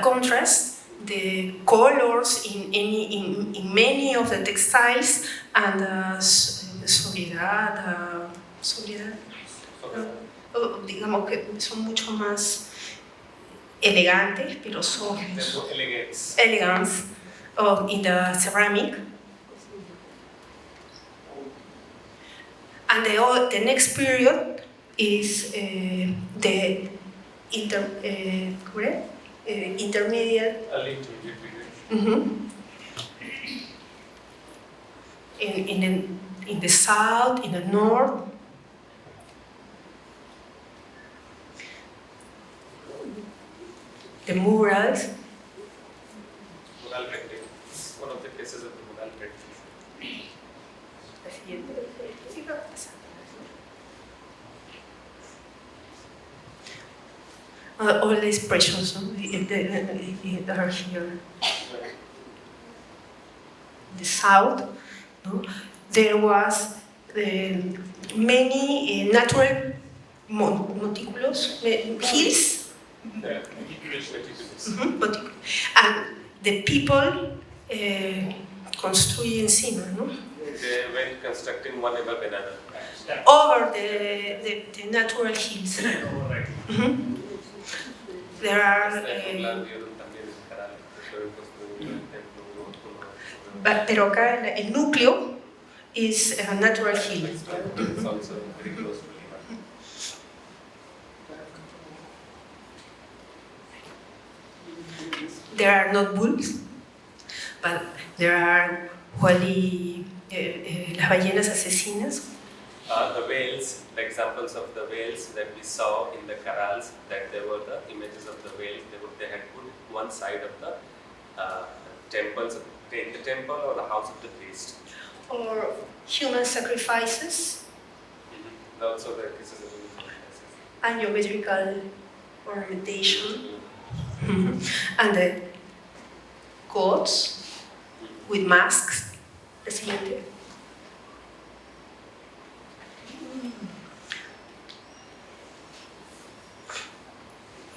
contrast, the colors in many of the textiles, and soledad, digamos que son mucho más elegantes, pero sobrios. Elegance in the ceramic. And the next period is the intermediate. In the south, in the north. The murals. Mural painting. One of the cases of the mural painting. All the expressions that are here. The south, no? There was many natural montículos, hills. And the people construye encima, no? They went constructing one ever banana. Over the natural hills. There are. Pero acá el núcleo is a natural hill. It's also very close to Lima. There are not bulls, but there are las ballenas asesinas. The whales, the examples of the whales that we saw in the corrals, that they were the images of the whales. They had put one side of the temples, the temple or the house of the priest. Or human sacrifices. Also the cases of human sacrifices. And geometrical ornamentation. And the gods with masks. The siguiente.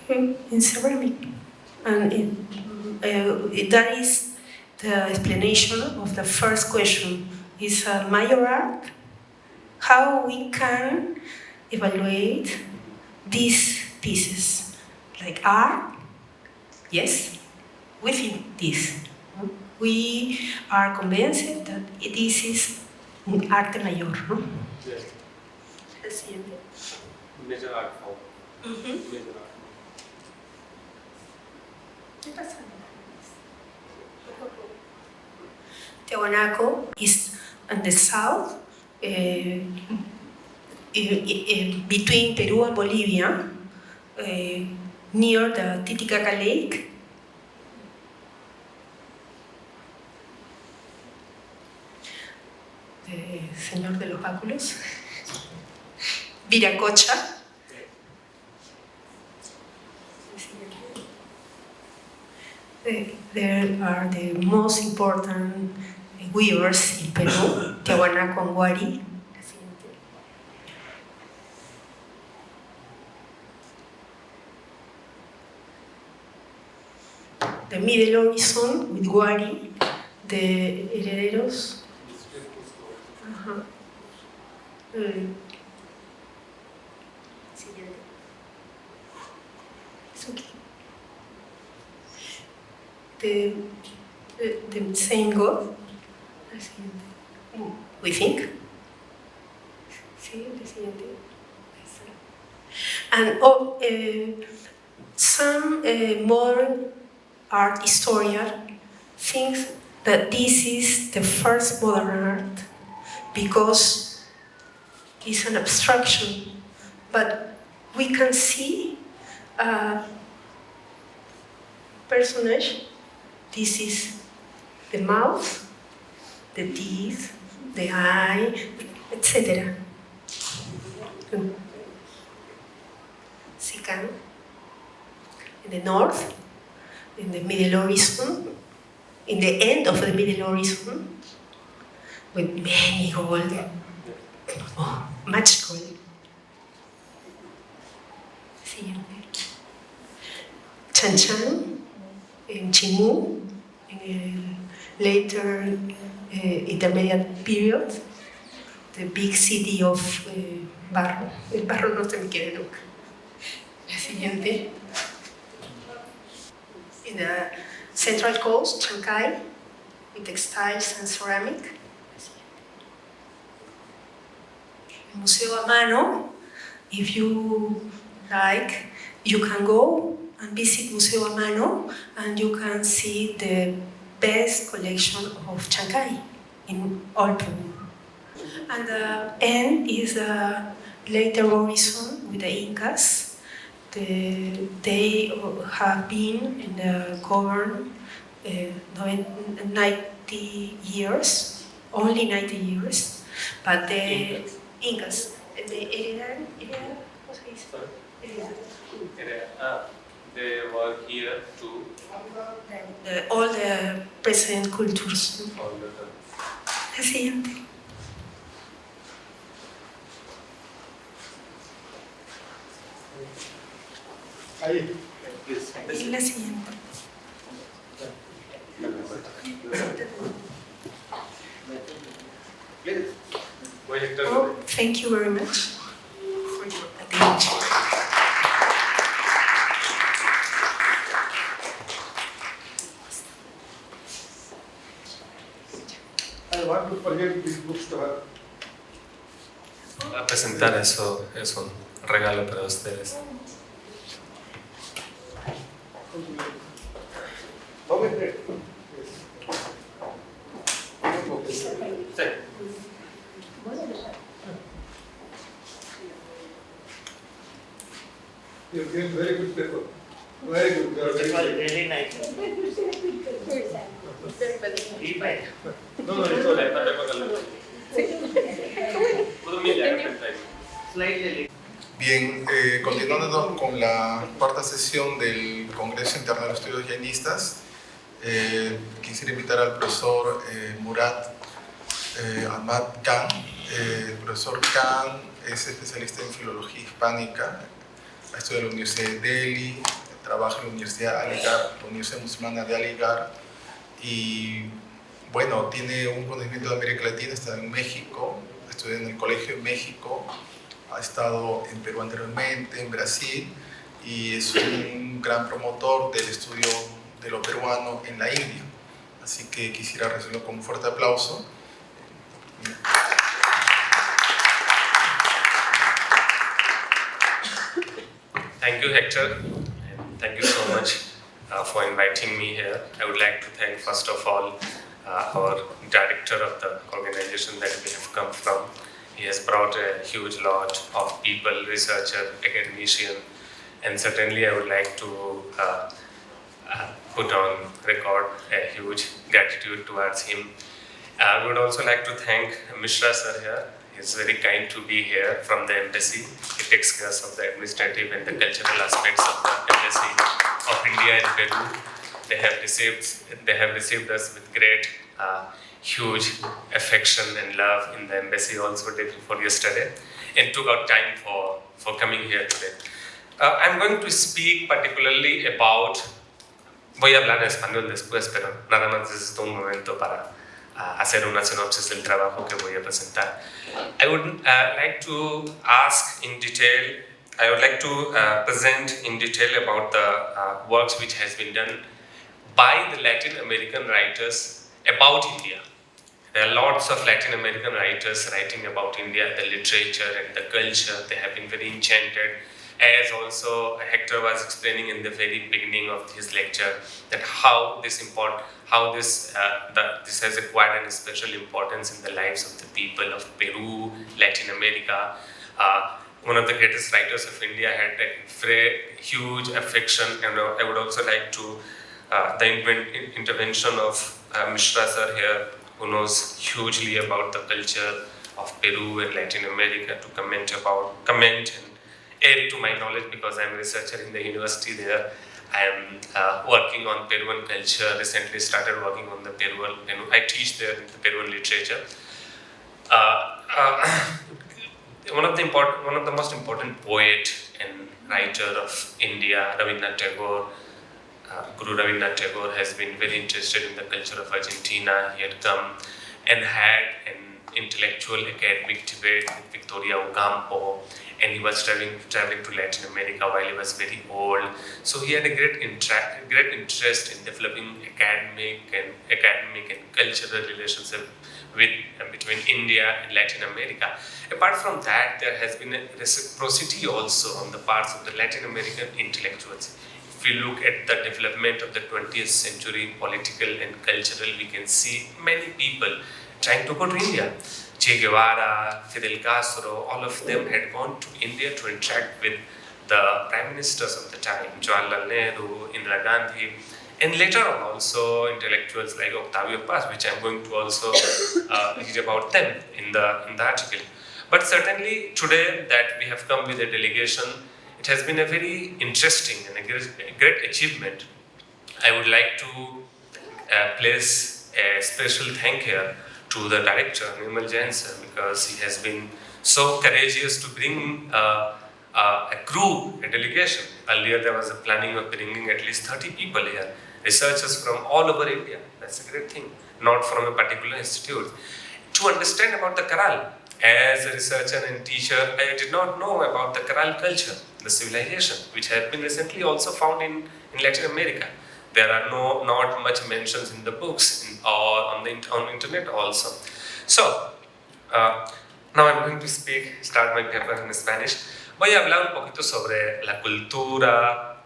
In ceramic. And that is the explanation of the first question. Is a major art? How we can evaluate these pieces? Like art? Yes, within this. We are convinced that this is arte mayor, no? Yes. El siguiente. Major art form. Major art. Tiahuanaco is in the south, between Peru and Bolivia, near the Titicaca Lake. Señor de los Báculos. Viracocha. There are the most important weavers in Peru, Tiahuanaco and Huari. The Middle Horizon with Huari, the herederos. Ajá. Siguiente. It's okay. The same God. La siguiente. We think. Sí, la siguiente. And some modern art historian thinks that this is the first modern art because it's an abstraction, but we can see a personage. This is the mouth, the teeth, the eye, etc. Sican. In the north, in the Middle Horizon, in the end of the Middle Horizon, with many gold, much gold. Chan Chan, in Chimu, in a later intermediate period, the big city of Barro. El Barro no se me quiere nunca. La siguiente. In the Central Coast, Chancay, in textiles and ceramic. El Museo a Mano, if you like, you can go and visit Museo a Mano and you can see the best collection of Chancay in all Peru. And the end is the later horizon with the Incas. They have been in the government 90 years, only 90 years, but the Incas, they were here too. All the present cultures. All the time. La siguiente. Ahí. Y la siguiente. Oh, thank you very much for your attention. I want to present these books to her. A presentar eso es un regalo para ustedes. You're doing very good paper. Very good. You are It was very good. really nice. Read by. No, it's all right. Slightly. Bien, continuando con la cuarta sesión del Congreso Interno de los Estudios Llanistas, quisiera invitar al profesor Murad Ahmad Khan. El profesor Khan es especialista en filología hispánica, ha estudiado en la Universidad de Delhi, trabaja en la Universidad Aligarh, la Universidad Musulmana de Aligarh, y bueno, tiene un conocimiento de América Latina, está en México, estudió en el Colegio de México, ha estado en Perú anteriormente, en Brasil, y es un gran promotor del estudio de lo peruano en la India. Así que quisiera recibirlo con un fuerte aplauso. Thank you, Hector, and thank you so much for inviting me here. I would like to thank first of all our director of the organization that we have come from. He has brought a huge lot of people, researchers, academicians, and certainly I would like to put on record a huge gratitude towards him. I would also like to thank Mishra sir here. He's very kind to be here from the embassy. He takes care of the administrative and the cultural aspects of the embassy of India and Peru. they have received us with great, huge affection and love in the embassy also day before yesterday, and took out time for coming here today. I'm going to speak particularly about. Voy a hablar en español después, pero nada más necesito un momento para hacer una sinopsis del trabajo que voy a presentar. I would like to ask in detail. I would like to present in detail about the works which has been done by the Latin American writers about India. There are lots of Latin American writers writing about India, the literature and the culture. They have been very enchanted, as also Hector was explaining in the very beginning of his lecture, that how this has acquired a special importance in the lives of the people of Peru, Latin America. One of the greatest writers of India had a very huge affection, and I would also like to the intervention of Mishra sir here, who knows hugely about the culture of Peru and Latin America, to comment and add to my knowledge, because I'm a researcher in the university there. I am working on Peruvian culture. Recently started working on the Peruvian. I teach there in the Peruvian literature. One of the most important poet and writer of India, Rabindranath Tagore, Guru Rabindranath Tagore, has been very interested in the culture of Argentina. He had come and had an intellectual academic debate with Victoria Ocampo, and he was traveling to Latin America while he was very old. So he had a great interest in developing academic and cultural relationship between India and Latin America. Apart from that, there has been a reciprocity also on the parts of the Latin American intellectuals. If we look at the development of the 20th century, political and cultural, we can see many people trying to go to India. Che Guevara, Fidel Castro, all of them had gone to India to interact with the prime ministers of the time, Jawaharlal Nehru, Indira Gandhi, and later on also intellectuals like Octavio Paz, which I'm going to also read about them in the article. But certainly today that we have come with a delegation, it has been a very interesting and a great achievement. I would like to place a special thank here to the director, Nirmal Jain sir, because he has been so courageous to bring a crew, a delegation. Earlier there was a planning of bringing at least 30 people here, researchers from all over India. That's a great thing, not from a particular institute. To understand about the Karal, as a researcher and teacher, I did not know about the Karal culture, the civilization, which had been recently also found in Latin America. There are not much mentions in the books or on the internet also. So, now I'm going to start my paper in Spanish. Voy a hablar un poquito sobre la cultura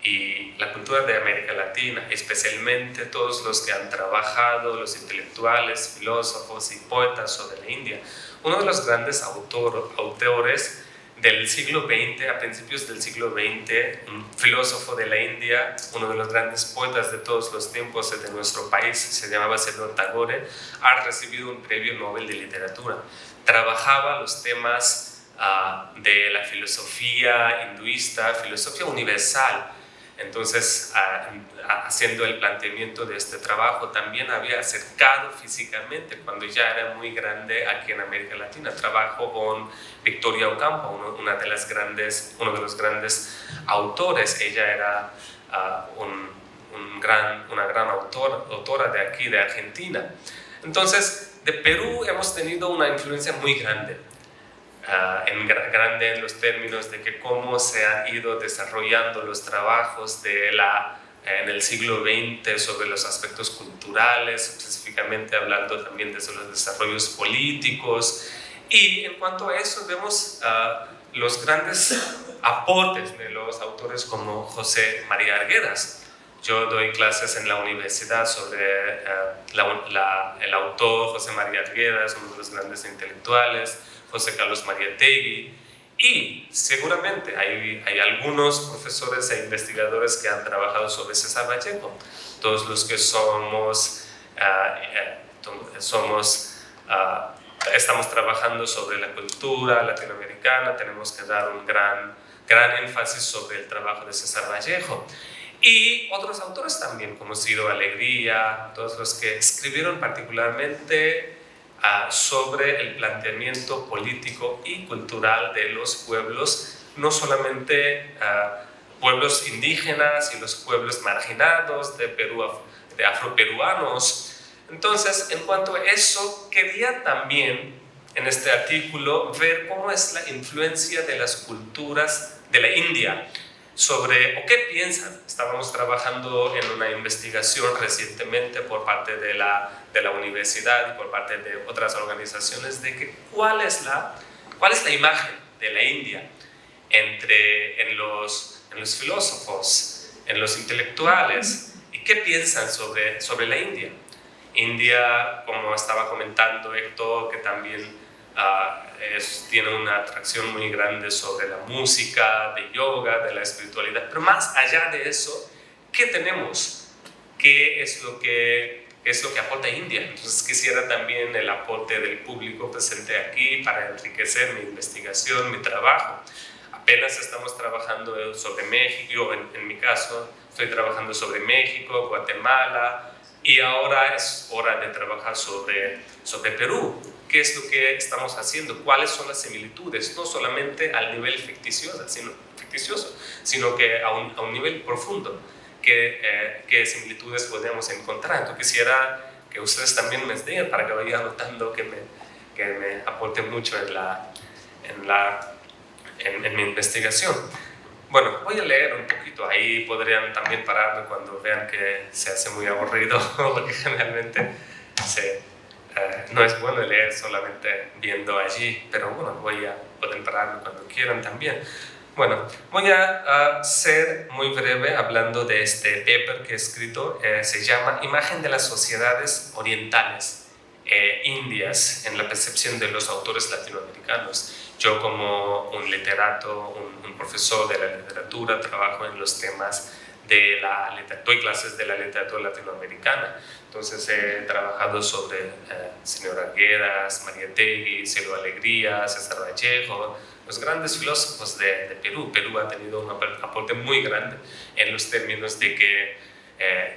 y la cultura de América Latina, especialmente todos los que han trabajado, los intelectuales, filósofos y poetas sobre la India. Uno de los grandes autores del siglo XX, a principios del siglo XX, un filósofo de la India, uno de los grandes poetas de todos los tiempos de nuestro país, se llamaba Rabindranath Tagore, ha recibido un premio Nobel de Literatura. Trabajaba los temas de la filosofía hinduista, filosofía universal. Entonces, haciendo el planteamiento de este trabajo, también había acercado físicamente, cuando ya era muy grande aquí en América Latina. Trabajó con Victoria Ocampo, uno de los grandes autores. Ella era una gran autora de aquí, de Argentina. Entonces, de Perú hemos tenido una influencia muy grande. Grande en los términos de que cómo se han ido desarrollando los trabajos en el siglo XX sobre los aspectos culturales, específicamente hablando también de los desarrollos políticos. Y en cuanto a eso vemos los grandes aportes de los autores como José María Arguedas. Yo doy clases en la universidad sobre el autor José María Arguedas, uno de los grandes intelectuales, José Carlos Mariátegui, y seguramente hay algunos profesores e investigadores que han trabajado sobre César Vallejo. Todos los que estamos trabajando sobre la cultura latinoamericana, tenemos que dar un gran énfasis sobre el trabajo de César Vallejo. Y otros autores también, como Ciro Alegría, todos los que escribieron particularmente sobre el planteamiento político y cultural de los pueblos, no solamente pueblos indígenas y los pueblos marginados de Perú, de afroperuanos. Entonces, en cuanto a eso, quería también en este artículo ver cómo es la influencia de las culturas de la India sobre, o qué piensan. Estábamos trabajando en una investigación recientemente por parte de la universidad y por parte de otras organizaciones de que cuál es la imagen de la India en los filósofos, en los intelectuales, y qué piensan sobre la India. India, como estaba comentando Héctor, que también tiene una atracción muy grande sobre la música, de yoga, de la espiritualidad, pero más allá de eso, ¿qué tenemos? ¿Qué es lo que aporta India? Entonces quisiera también el aporte del público presente aquí para enriquecer mi investigación, mi trabajo. Apenas estamos trabajando sobre México, yo en mi caso estoy trabajando sobre México, Guatemala, y ahora es hora de trabajar sobre Perú. ¿Qué es lo que estamos haciendo? ¿Cuáles son las similitudes? No solamente al nivel ficticioso, sino que a un nivel profundo. ¿Qué similitudes podemos encontrar? Entonces quisiera que ustedes también me digan para que vaya anotando, que me aporte mucho en mi investigación. Bueno, voy a leer un poquito, ahí podrían también pararme cuando vean que se hace muy aburrido, porque generalmente no es bueno leer solamente viendo allí, pero bueno, pueden pararme cuando quieran también. Bueno, voy a ser muy breve hablando de este paper que he escrito, se llama Imagen de las sociedades orientales indias en la percepción de los autores latinoamericanos. Yo como un literato, un profesor de la literatura, trabajo en los temas de doy clases de la literatura latinoamericana. Entonces he trabajado sobre señor Arguedas, Mariátegui, Ciro Alegría, César Vallejo, los grandes filósofos de Perú. Perú ha tenido un aporte muy grande en los términos de que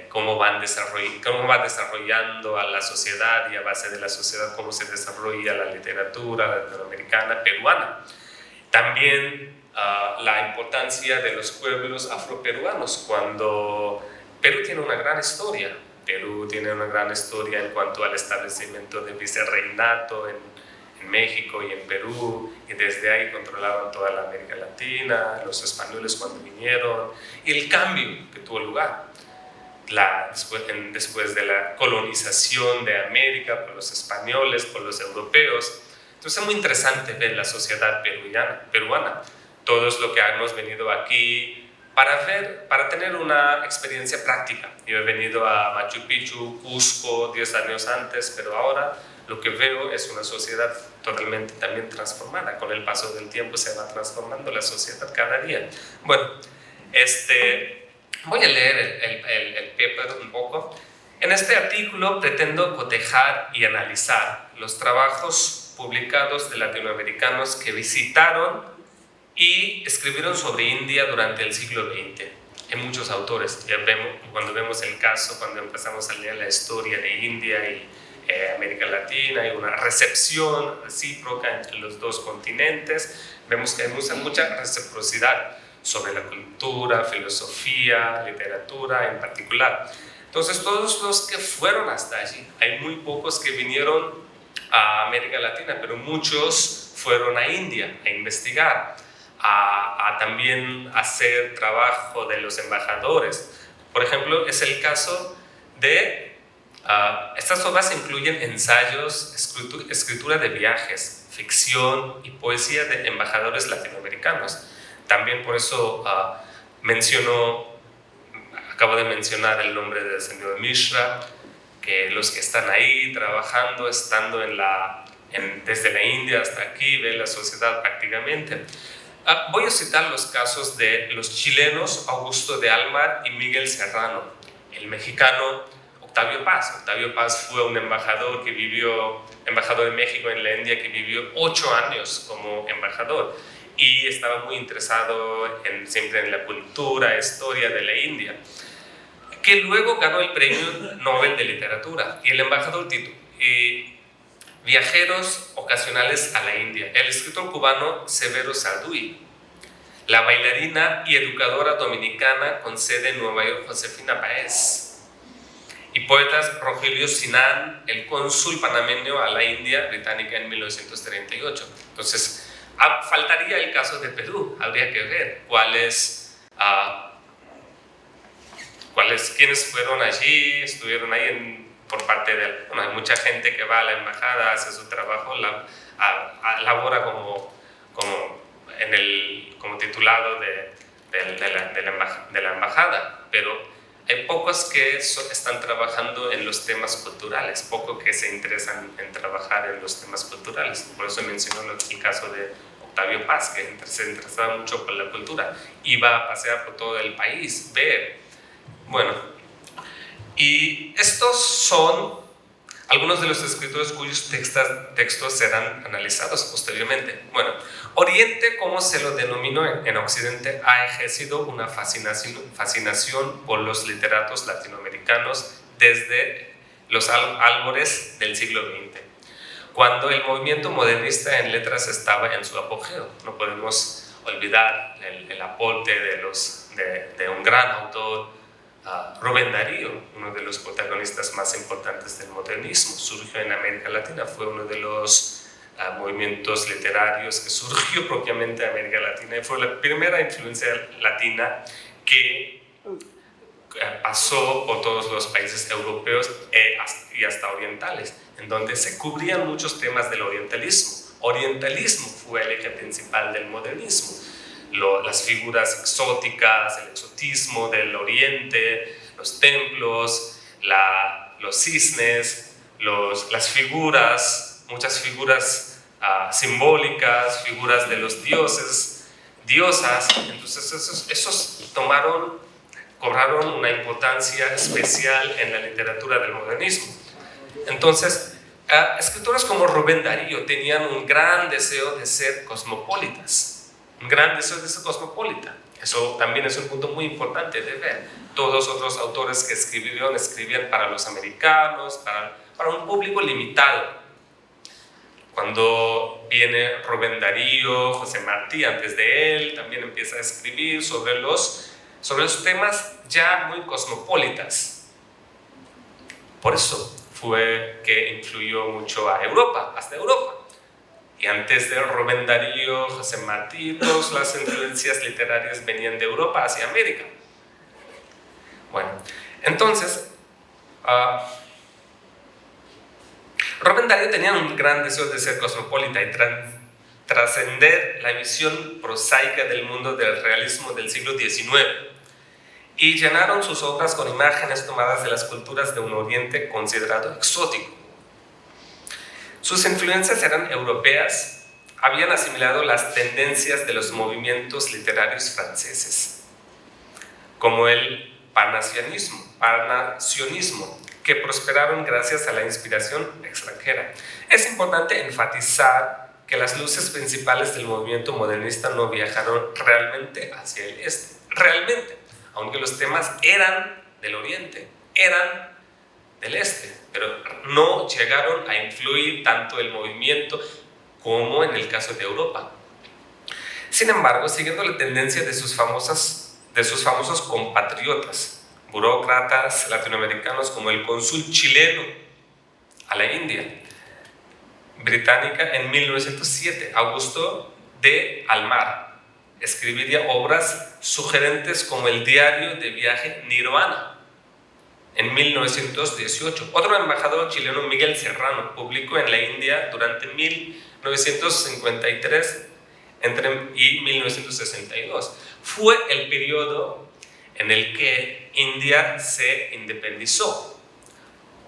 cómo va desarrollando a la sociedad, y a base de la sociedad cómo se desarrolla la literatura latinoamericana, peruana. También la importancia de los pueblos afroperuanos, cuando Perú tiene una gran historia. Perú tiene una gran historia en cuanto al establecimiento del vicerreinato en México y en Perú, y desde ahí controlaban toda la América Latina, los españoles cuando vinieron, y el cambio que tuvo lugar después de la colonización de América por los españoles, por los europeos. Entonces es muy interesante ver la sociedad peruana, todos los que hemos venido aquí para tener una experiencia práctica. Yo he venido a Machu Picchu, Cusco 10 años antes, pero ahora lo que veo es una sociedad totalmente también transformada. Con el paso del tiempo se va transformando la sociedad cada día. Bueno, voy a leer el paper un poco. En este artículo pretendo cotejar y analizar los trabajos publicados de latinoamericanos que visitaron y escribieron sobre India durante el siglo XX. Hay muchos autores. Cuando vemos el caso, cuando empezamos a leer la historia de India y América Latina, hay una recepción recíproca entre los dos continentes. Vemos que hay mucha reciprocidad sobre la cultura, filosofía, literatura en particular. Entonces, todos los que fueron hasta allí, hay muy pocos que vinieron a América Latina, pero muchos fueron a India a investigar, a también hacer trabajo de los embajadores. Por ejemplo, es el caso de estas obras incluyen ensayos, escritura de viajes, ficción y poesía de embajadores latinoamericanos. También por eso acabo de mencionar el nombre del señor Mishra, que los que están ahí trabajando, estando desde la India hasta aquí, ven la sociedad prácticamente. Voy a citar los casos de los chilenos Augusto de Almar y Miguel Serrano, el mexicano Octavio Paz. Octavio Paz fue un embajador embajador de México en la India, que vivió 8 años como embajador. y estaba muy interesado siempre en la cultura, historia de la India, que luego ganó el Premio Nobel de Literatura. Y el embajador viajeros ocasionales a la India, el escritor cubano Severo Sarduy, la bailarina y educadora dominicana con sede en Nueva York, Josefina Baez, y poetas Rogelio Sinan, el cónsul panameño a la India británica en 1938. Entonces, faltaría el caso de Perú. Habría que ver quiénes fueron allí, estuvieron ahí por parte de... Bueno, hay mucha gente que va a la embajada, hace su trabajo, labora como titulado de la embajada, pero hay pocos que están trabajando en los temas culturales, pocos que se interesan en trabajar en los temas culturales. Por eso menciono el caso de Octavio Paz, que se interesaba mucho por la cultura, iba a pasear por todo el país, ver. Bueno, y estos son algunos de los escritores cuyos textos serán analizados posteriormente. Bueno, Oriente, como se lo denominó en Occidente, ha ejercido una fascinación por los literatos latinoamericanos desde los albores del siglo XX, cuando el movimiento modernista en letras estaba en su apogeo. No podemos olvidar el aporte de un gran autor, Rubén Darío, uno de los protagonistas más importantes del modernismo. Surgió en América Latina, fue uno de los movimientos literarios que surgió propiamente en América Latina y fue la primera influencia latina que pasó por todos los países europeos y hasta orientales, en donde se cubrían muchos temas del orientalismo. Orientalismo fue el eje principal del modernismo. Las figuras exóticas, el exotismo del oriente, los templos, los cisnes, las figuras, muchas figuras simbólicas, figuras de los dioses, diosas. Entonces esos cobraron una importancia especial en la literatura del modernismo. Entonces, escritores como Rubén Darío tenían un gran deseo de ser cosmopolitas. Un gran deseo de ser cosmopolita. Eso también es un punto muy importante de ver. Todos los otros autores que escribían para los americanos, para un público limitado. Cuando viene Rubén Darío, José Martí antes de él, también empieza a escribir sobre los temas ya muy cosmopolitas. Por eso fue que influyó mucho a Europa, hasta Europa. Y antes de Rubén Darío, José Martí, todas las influencias literarias venían de Europa hacia América. Bueno, entonces, Rubén Darío tenía un gran deseo de ser cosmopolita y trascender la visión prosaica del mundo del realismo del siglo XIX. Y llenaron sus obras con imágenes tomadas de las culturas de un Oriente considerado exótico. Sus influencias eran europeas, habían asimilado las tendencias de los movimientos literarios franceses, como el parnasionismo, que prosperaron gracias a la inspiración extranjera. Es importante enfatizar que las luces principales del movimiento modernista no viajaron realmente hacia el este, realmente, aunque los temas eran del Oriente, eran del este, pero no llegaron a influir tanto el movimiento como en el caso de Europa. Sin embargo, siguiendo la tendencia de sus famosos compatriotas, burócratas latinoamericanos como el cónsul chileno a la India británica en 1907, Augusto de Almar, escribiría obras sugerentes como el diario de viaje Nirvana. En 1918, otro embajador chileno, Miguel Serrano, publicó en la India durante 1953 y 1962. Fue el periodo en el que India se independizó.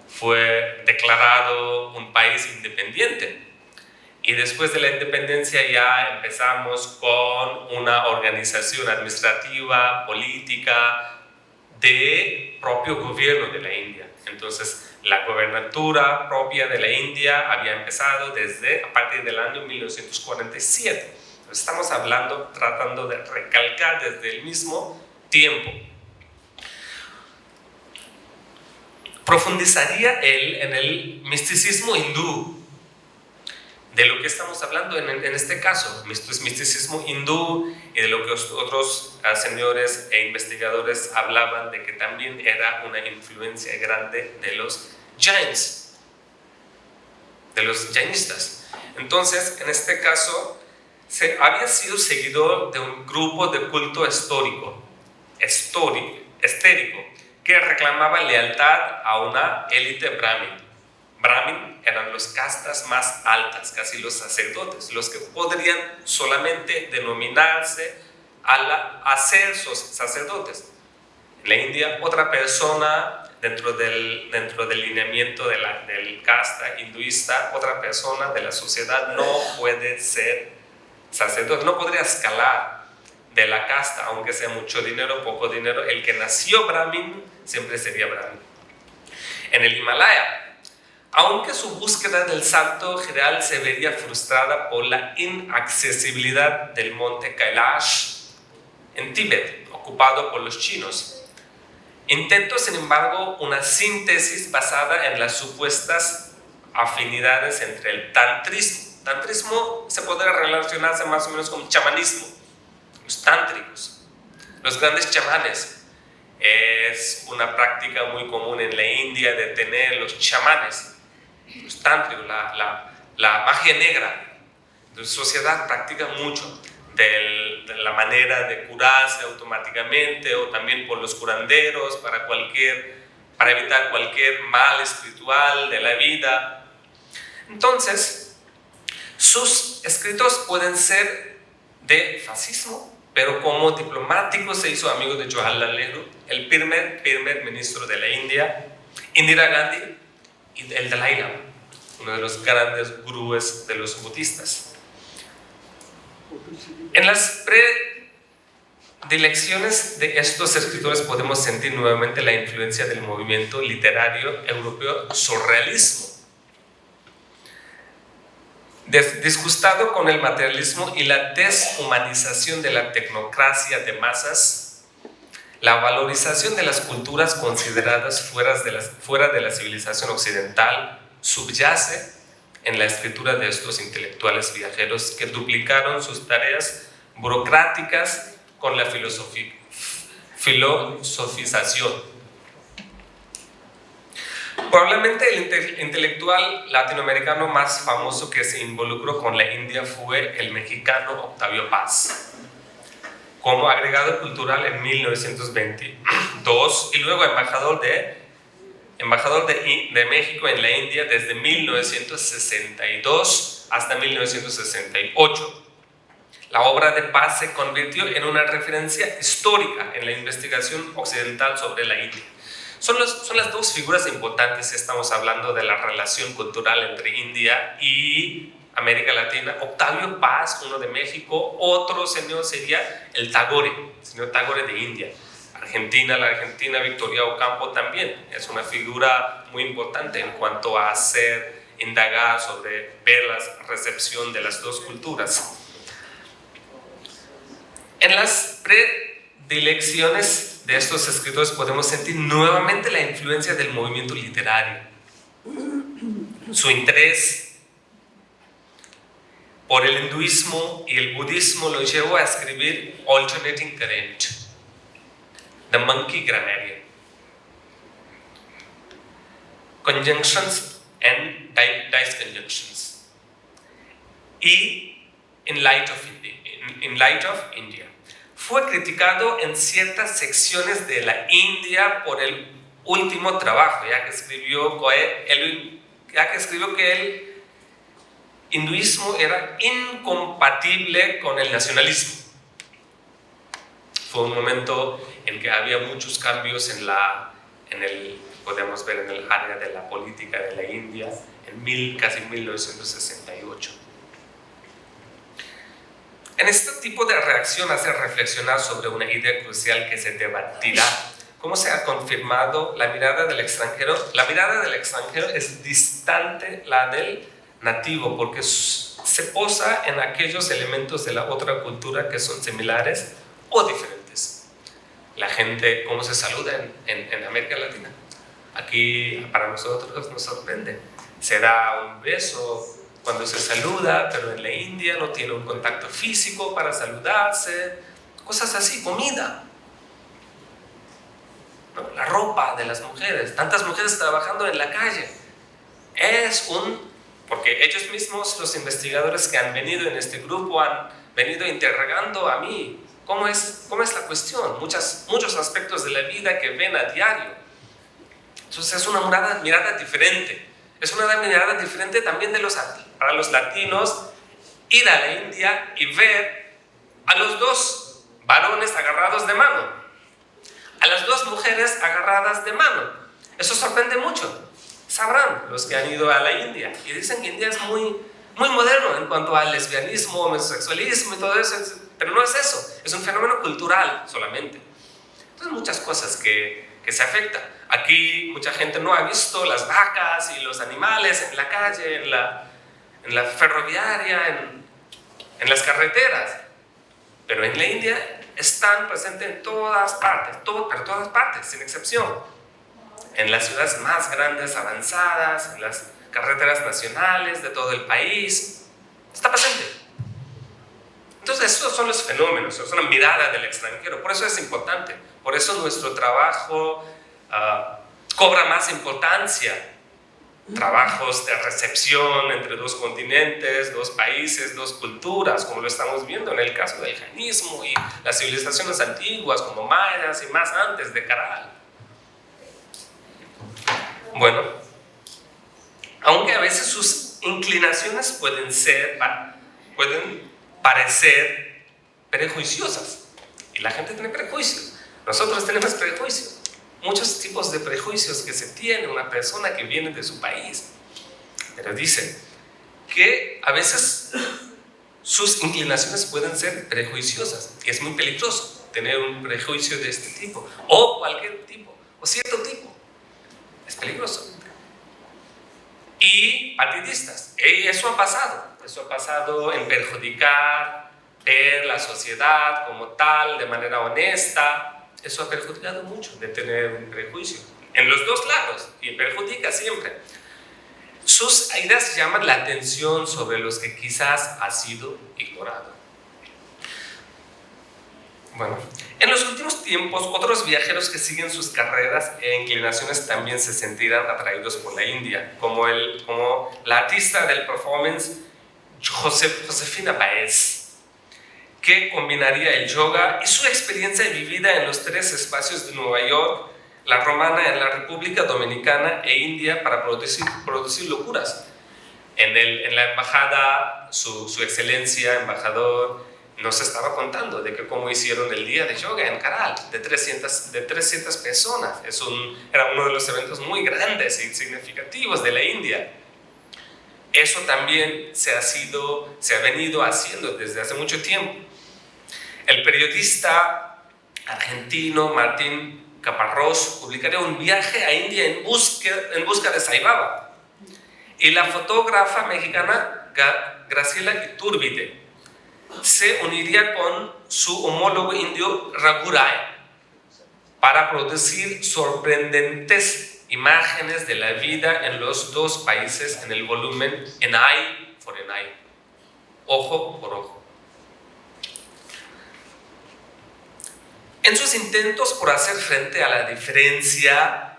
Fue declarado un país independiente. Y después de la independencia ya empezamos con una organización administrativa, política, de propio gobierno de la India. Entonces, la gobernatura propia de la India había empezado a partir del año 1947. Pues estamos hablando, tratando de recalcar desde el mismo tiempo. Profundizaría él en el misticismo hindú. De lo que estamos hablando en este caso, misticismo hindú, y de lo que otros señores e investigadores hablaban de que también era una influencia grande de los Jains, de los jainistas. Entonces, en este caso, había sido seguidor de un grupo de culto estérico, que reclamaba lealtad a una élite brahmin. Brahmin eran los castas más altas, casi los sacerdotes, los que podrían solamente denominarse a ser sacerdotes. En la India, otra persona dentro del lineamiento del casta hinduista, otra persona de la sociedad no puede ser sacerdote, no podría escalar de la casta, aunque sea mucho dinero, poco dinero. El que nació brahmin siempre sería brahmin. En el Himalaya, aunque su búsqueda del santo grial se vería frustrada por la inaccesibilidad del monte Kailash en Tíbet, ocupado por los chinos, intentó, sin embargo, una síntesis basada en las supuestas afinidades entre el tantrismo. Tantrismo se podría relacionarse más o menos con chamanismo, los tántricos, los grandes chamanes. Es una práctica muy común en la India de tener los chamanes, los tántricos, la magia negra. La sociedad practica mucho de la manera de curarse automáticamente, o también por los curanderos para evitar cualquier mal espiritual de la vida. Entonces, sus escritos pueden ser de fascismo, pero como diplomático se hizo amigo de Jawaharlal Nehru, el primer ministro de la India, Indira Gandhi y el Dalai Lama, uno de los grandes gurúes de los budistas. En las predilecciones de estos escritores podemos sentir nuevamente la influencia del movimiento literario europeo surrealismo. Disgustado con el materialismo y la deshumanización de la tecnocracia de masas, la valorización de las culturas consideradas fuera de la civilización occidental subyace en la escritura de estos intelectuales viajeros que duplicaron sus tareas burocráticas con la filosofización. Probablemente el intelectual latinoamericano más famoso que se involucró con la India fue el mexicano Octavio Paz, como agregado cultural en 1922 y luego embajador de México en la India desde 1962 hasta 1968. La obra de Paz se convirtió en una referencia histórica en la investigación occidental sobre la India. Son las dos figuras importantes si estamos hablando de la relación cultural entre India y América Latina. Octavio Paz, uno de México, otro señor sería el señor Tagore de India. La argentina Victoria Ocampo también es una figura muy importante en cuanto a indagar sobre ver la recepción de las dos culturas. En las predilecciones de estos escritores podemos sentir nuevamente la influencia del movimiento literario. Su interés por el hinduismo y el budismo lo llevó a escribir Alternating Current, The Monkey Grammarian, Conjunctions and Disconjunctions, y In Light of India. Fue criticado en ciertas secciones de la India por el último trabajo, ya que escribió que el hinduismo era incompatible con el nacionalismo. Fue un momento en que había muchos cambios podemos ver en el área de la política de la India en casi 1968. En este tipo de reacción hace reflexionar sobre una idea crucial que se debatirá. ¿Cómo se ha confirmado la mirada del extranjero? La mirada del extranjero es distante la del nativo, porque se posa en aquellos elementos de la otra cultura que son similares o diferentes. La gente, cómo se saluda en América Latina. Aquí para nosotros nos sorprende. Se da un beso cuando se saluda, pero en la India no tiene un contacto físico para saludarse. Cosas así, comida. ¿No? La ropa de las mujeres, tantas mujeres trabajando en la calle. Porque ellos mismos, los investigadores que han venido en este grupo, han venido interrogando a mí cómo es la cuestión, muchos aspectos de la vida que ven a diario. Entonces es una mirada diferente. Es una mirada diferente también para los latinos, ir a la India y ver a los dos varones agarrados de mano, a las dos mujeres agarradas de mano. Eso sorprende mucho. Sabrán los que han ido a la India y dicen que India es muy, muy moderno en cuanto al lesbianismo, homosexualismo y todo eso, pero no es eso, es un fenómeno cultural solamente. Entonces muchas cosas que se afectan. Aquí mucha gente no ha visto las vacas y los animales en la calle, en la ferroviaria, en las carreteras, pero en la India están presentes en todas partes, pero todas partes, sin excepción. En las ciudades más grandes, avanzadas, en las carreteras nacionales de todo el país, está presente. Entonces, esos son los fenómenos, es una mirada del extranjero, por eso es importante, por eso nuestro trabajo cobra más importancia. Trabajos de recepción entre dos continentes, dos países, dos culturas, como lo estamos viendo en el caso del jainismo y las civilizaciones antiguas como mayas y más antes de Caral. Bueno, aunque a veces sus inclinaciones pueden parecer prejuiciosas, y la gente tiene prejuicios, nosotros tenemos prejuicios, muchos tipos de prejuicios que se tiene una persona que viene de su país, pero dicen que a veces sus inclinaciones pueden ser prejuiciosas, y es muy peligroso tener un prejuicio de este tipo, o cualquier tipo, o cierto tipo. Es peligroso. Y partidistas. Y eso ha pasado en perjudicar, ver la sociedad como tal, de manera honesta. Eso ha perjudicado mucho de tener un prejuicio. En los dos lados, y perjudica siempre. Sus ideas llaman la atención sobre los que quizás ha sido ignorado. Bueno, en los últimos tiempos, otros viajeros que siguen sus carreras e inclinaciones también se sentirán atraídos por la India, como la artista del performance Josefina Baez, que combinaría el yoga y su experiencia vivida en los tres espacios de Nueva York, la Romana en la República Dominicana e India para producir locuras. En la embajada, su excelencia, embajador, nos estaba contando de que cómo hicieron el día de yoga en Caral, de 300 personas. Era uno de los eventos muy grandes y significativos de la India. Eso también se ha venido haciendo desde hace mucho tiempo. El periodista argentino Martín Caparrós publicaría un viaje a India en busca de Sai Baba. Y la fotógrafa mexicana Graciela Iturbide se uniría con su homólogo indio Raghurai para producir sorprendentes imágenes de la vida en los dos países en el volumen An Eye for an Eye, ojo por ojo. En sus intentos por hacer frente a la diferencia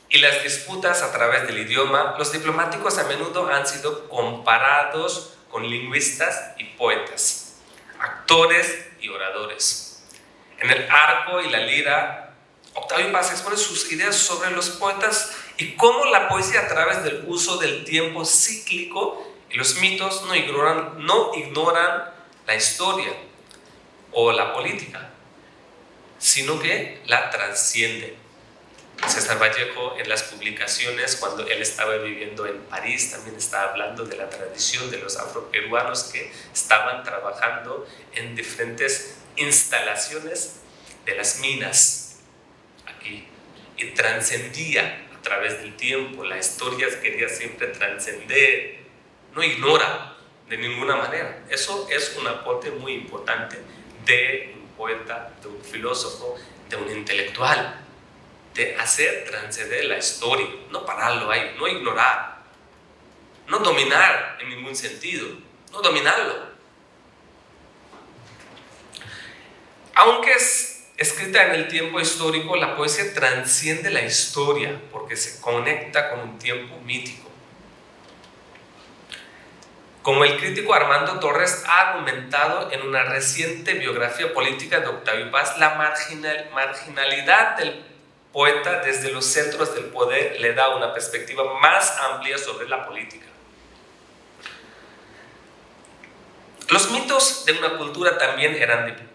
y las disputas a través del idioma, los diplomáticos a menudo han sido comparados con lingüistas y poetas, actores y oradores. En el arco y la lira, Octavio Paz expone sus ideas sobre los poetas y cómo la poesía, a través del uso del tiempo cíclico y los mitos, no ignoran la historia o la política, sino que la trascienden. César Vallejo, en las publicaciones, cuando él estaba viviendo en París, también estaba hablando de la tradición de los afroperuanos que estaban trabajando en diferentes instalaciones de las minas aquí, y trascendía a través del tiempo. La historia quería siempre trascender, no ignora de ninguna manera. Eso es un aporte muy importante de un poeta, de un filósofo, de un intelectual, de hacer trascender la historia, no pararlo ahí, no ignorar, no dominar en ningún sentido, no dominarlo. Aunque es escrita en el tiempo histórico, la poesía trasciende la historia porque se conecta con un tiempo mítico. Como el crítico Armando Torres ha argumentado en una reciente biografía política de Octavio Paz, la marginalidad del poeta desde los centros del poder le da una perspectiva más amplia sobre la política. Los mitos de una cultura también eran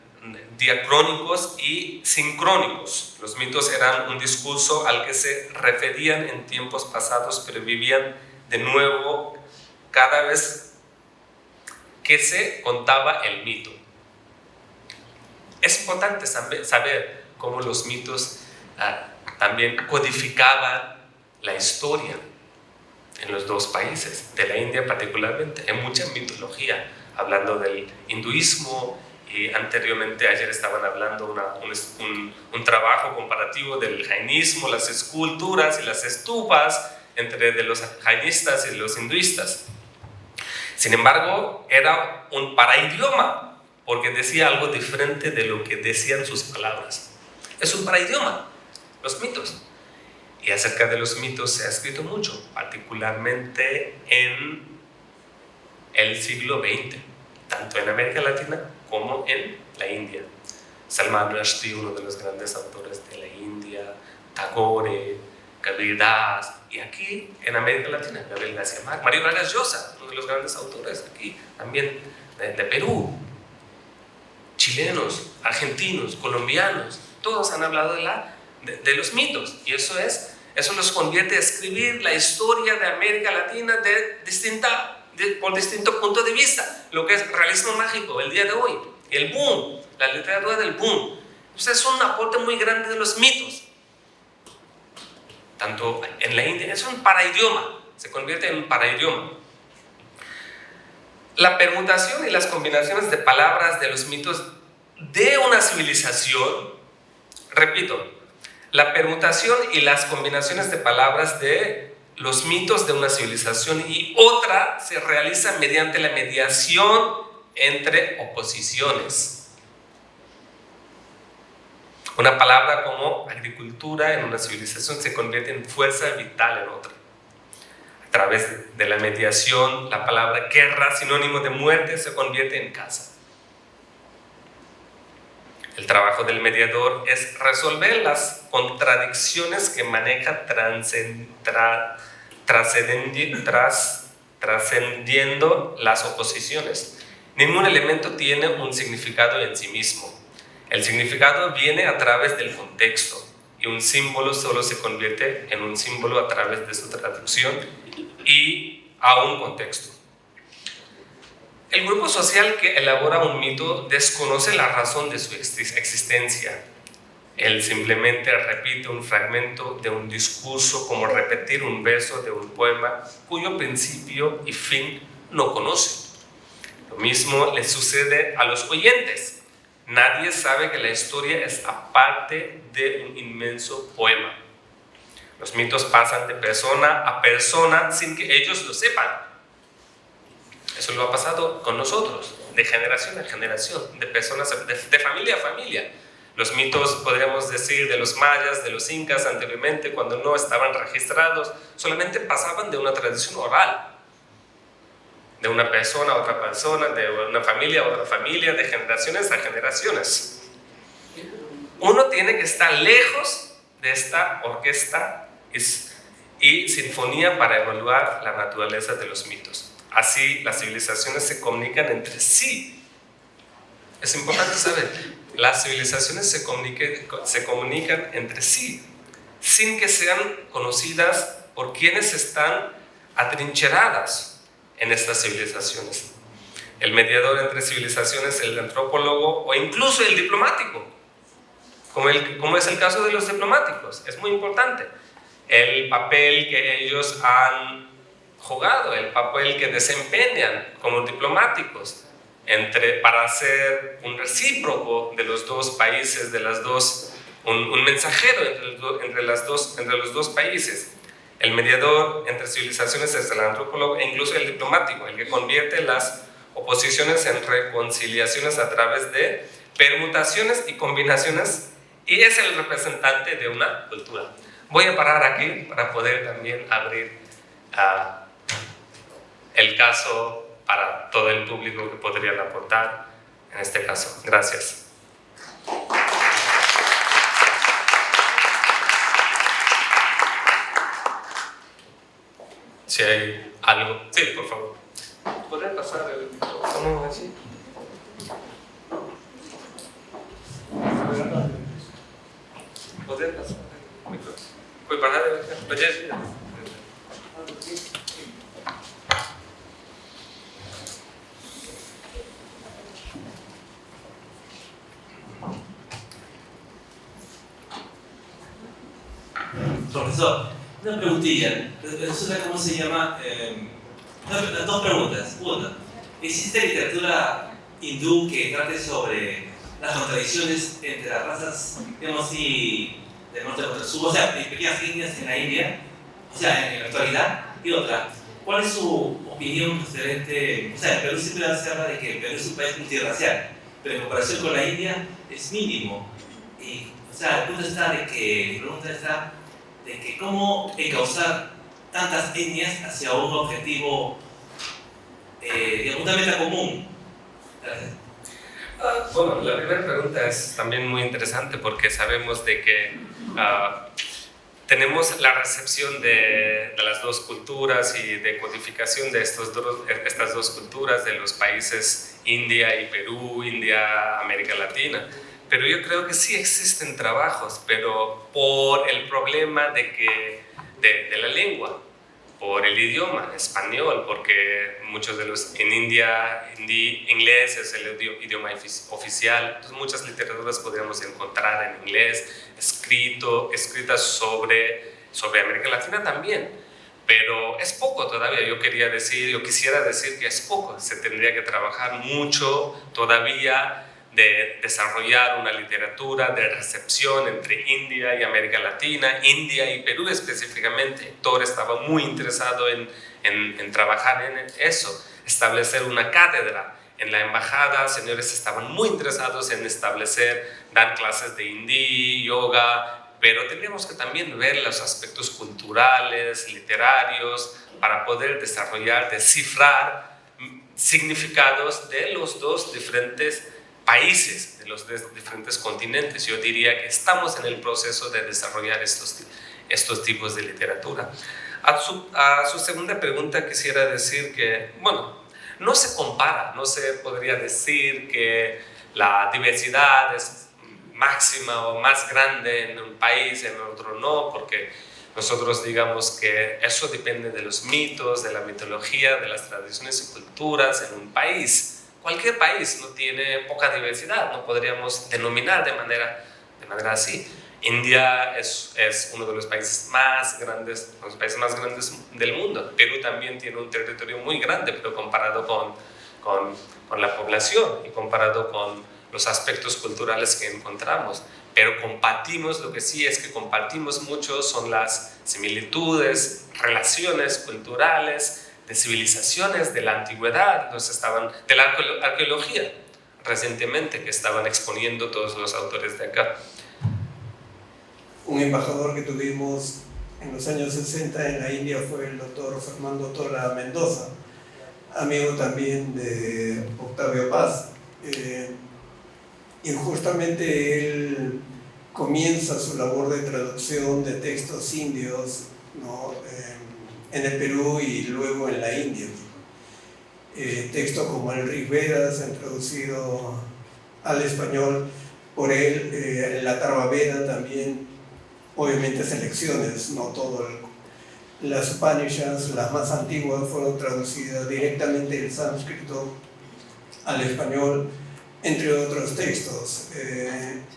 diacrónicos y sincrónicos. Los mitos eran un discurso al que se referían en tiempos pasados, pero vivían de nuevo cada vez que se contaba el mito. Es importante saber cómo los mitos también codificaban la historia en los dos países, de la India particularmente. Hay mucha mitología, hablando del hinduismo, y anteriormente ayer estaban hablando un trabajo comparativo del jainismo, las esculturas y las estupas de los jainistas y los hinduistas. Sin embargo, era un paraidioma, porque decía algo diferente de lo que decían sus palabras. Es un paraidioma, los mitos. Y acerca de los mitos se ha escrito mucho, particularmente en el siglo XX, tanto en América Latina como en la India. Salman Rushdie, uno de los grandes autores de la India, Tagore, Kabir Das, y aquí en América Latina, Gabriel García Márquez, Mario Vargas Llosa, uno de los grandes autores aquí, también de Perú, chilenos, argentinos, colombianos, todos han hablado de los mitos, y eso los convierte a escribir la historia de América Latina por distinto punto de vista, lo que es realismo mágico el día de hoy, el boom, la literatura del boom. Entonces es un aporte muy grande de los mitos. Tanto en la India, es un paraidioma, se convierte en un paraidioma. La permutación y las combinaciones de palabras de los mitos de una civilización, repito, la permutación y las combinaciones de palabras de los mitos de una civilización y otra se realiza mediante la mediación entre oposiciones. Una palabra como agricultura en una civilización se convierte en fuerza vital en otra. A través de la mediación, la palabra guerra, sinónimo de muerte, se convierte en caza. El trabajo del mediador es resolver las contradicciones que maneja trascendiendo las oposiciones. Ningún elemento tiene un significado en sí mismo. El significado viene a través del contexto y un símbolo solo se convierte en un símbolo a través de su traducción y a un contexto. El grupo social que elabora un mito desconoce la razón de su existencia. Él simplemente repite un fragmento de un discurso como repetir un verso de un poema cuyo principio y fin no conoce. Lo mismo le sucede a los oyentes. Nadie sabe que la historia es aparte de un inmenso poema. Los mitos pasan de persona a persona sin que ellos lo sepan. Eso lo ha pasado con nosotros, de generación a generación, de personas, de familia a familia. Los mitos, podríamos decir, de los mayas, de los incas anteriormente, cuando no estaban registrados, solamente pasaban de una tradición oral. De una persona a otra persona, de una familia a otra familia, de generaciones a generaciones. Uno tiene que estar lejos de esta orquesta y sinfonía para evaluar la naturaleza de los mitos. Así las civilizaciones se comunican entre sí. Es importante saber, las civilizaciones se comunican entre sí, sin que sean conocidas por quienes están atrincheradas en estas civilizaciones. El mediador entre civilizaciones, el antropólogo o incluso el diplomático, como es el caso de los diplomáticos, es muy importante el papel que ellos han jugado, el papel que desempeñan como diplomáticos para ser un recíproco de los dos países, un mensajero entre los dos países, el mediador entre civilizaciones es el antropólogo e incluso el diplomático, el que convierte las oposiciones en reconciliaciones a través de permutaciones y combinaciones, y es el representante de una cultura. Voy a parar aquí para poder también abrir el caso para todo el público que podrían aportar en este caso. Gracias. Si hay algo, sí, por favor. ¿Podrían pasar el micrófono así? ¿Podrían pasar el micrófono? Puoi parlare perché Profesor, una preguntilla. Resulta, ¿cómo se llama? Dos preguntas. Una, ¿existe literatura hindú que trate sobre las contradicciones entre las razas, digamos así, del norte contra el sur, o sea, de pequeñas etnias en la India, o sea, en la actualidad? Y otra, ¿cuál es su opinión referente? O sea, en Perú siempre se habla de que Perú es un país multirracial, pero en comparación con la India es mínimo. Y, o sea, el punto está de que, la pregunta está de que cómo encauzar tantas etnias hacia un objetivo, digamos, una meta común. Gracias. Bueno, la primera pregunta es también muy interesante porque sabemos de que tenemos la recepción de las dos culturas y de codificación de estas dos culturas de los países India y Perú, India, América Latina. Pero yo creo que sí existen trabajos, pero por el problema de la lengua, por el idioma español, porque muchos de los en India, inglés es el idioma oficial, entonces muchas literaturas podríamos encontrar en inglés, escritas sobre América Latina también, pero es poco todavía. Yo quisiera decir que es poco, se tendría que trabajar mucho todavía de desarrollar una literatura de recepción entre India y América Latina, India y Perú específicamente. Héctor estaba muy interesado en trabajar en eso, establecer una cátedra. En la embajada, señores estaban muy interesados en dar clases de hindi, yoga, pero tendríamos que también ver los aspectos culturales, literarios, para poder descifrar significados de los dos diferentes países, de los diferentes continentes. Yo diría que estamos en el proceso de desarrollar estos tipos de literatura. A su segunda pregunta quisiera decir que, bueno, no se compara, no se podría decir que la diversidad es máxima o más grande en un país, en otro no, porque nosotros digamos que eso depende de los mitos, de la mitología, de las tradiciones y culturas en un país. Cualquier país no tiene poca diversidad, no podríamos denominar de manera así. India es uno de los países más grandes del mundo. Perú también tiene un territorio muy grande, pero comparado con la población y comparado con los aspectos culturales que encontramos. Pero lo que sí es que compartimos mucho son las similitudes, relaciones culturales, de civilizaciones de la antigüedad, de la arqueología recientemente, que estaban exponiendo todos los autores de acá. Un embajador que tuvimos en los años 60 en la India fue el doctor Fernando Tola Mendoza, amigo también de Octavio Paz. Y justamente él comienza su labor de traducción de textos indios, ¿no?, en el Perú y luego en la India. Textos como el Rig Veda se han traducido al español por él, la Atharva Veda también, obviamente selecciones, no todo. Las Upanishads, las más antiguas, fueron traducidas directamente del sánscrito al español, entre otros textos.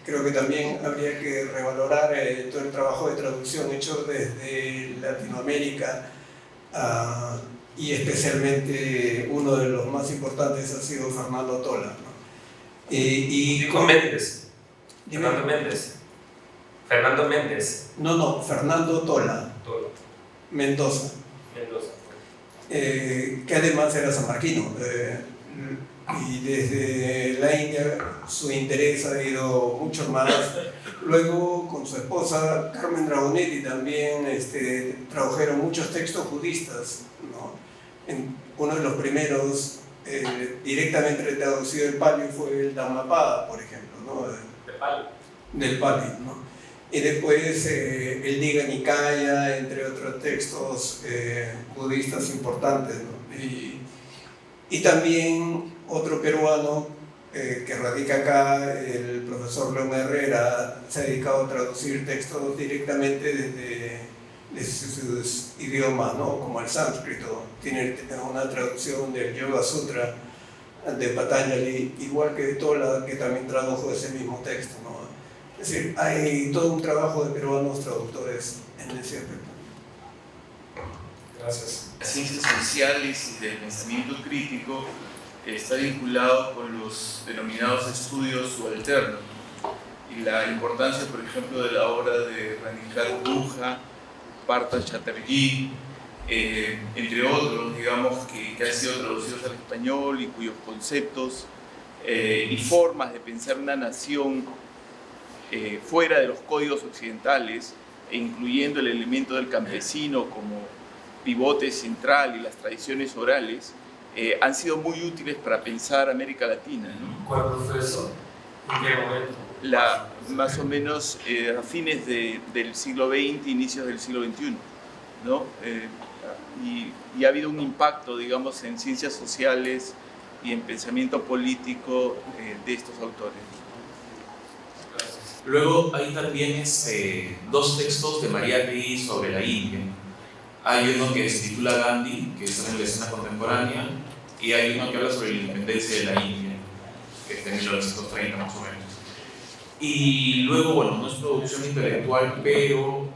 Creo que también habría que revalorar todo el trabajo de traducción hecho desde Latinoamérica y especialmente uno de los más importantes ha sido Fernando Tola, ¿no? Digo Méndez. Dime. Fernando Méndez. Fernando Méndez. No, Fernando Tola, Tola. Mendoza, Mendoza. que además era sanmarquino. Y desde la India su interés ha ido mucho más. Luego con su esposa Carmen Dragonetti también tradujeron muchos textos budistas, ¿no? Uno de los primeros directamente traducido del Pali fue el Dhammapada, por ejemplo, ¿no? Del Pali, ¿no? Y después el Digha Nikaya, entre otros textos budistas importantes, ¿no? Y también otro peruano que radica acá, el profesor León Herrera, se ha dedicado a traducir textos directamente desde sus idiomas, ¿no? Como el sánscrito. Tiene una traducción del Yoga Sutra de Patanjali, igual que de Tola, que también tradujo ese mismo texto, ¿no? Es decir, hay todo un trabajo de peruanos traductores en ese aspecto. Gracias. Las ciencias sociales y del pensamiento crítico está vinculado con los denominados estudios subalternos y la importancia, por ejemplo, de la obra de Ranijar Guha, Partha Chatterjee, entre otros, digamos, que han sido traducidos al español y cuyos conceptos y formas de pensar una nación fuera de los códigos occidentales, e incluyendo el elemento del campesino como pivote central y las tradiciones orales, han sido muy útiles para pensar América Latina, ¿no? ¿Cuándo fue eso? ¿En qué momento? Más o menos a fines del siglo XX, inicios del siglo XXI, ¿no? Y ha habido un impacto, digamos, en ciencias sociales y en pensamiento político de estos autores. Luego hay también dos textos de Mariátegui sobre la India. Hay uno que se titula Gandhi, que está en la escena contemporánea, y hay uno que habla sobre la independencia de la India, que está en 1930 más o menos. Y luego, bueno, no es producción intelectual, pero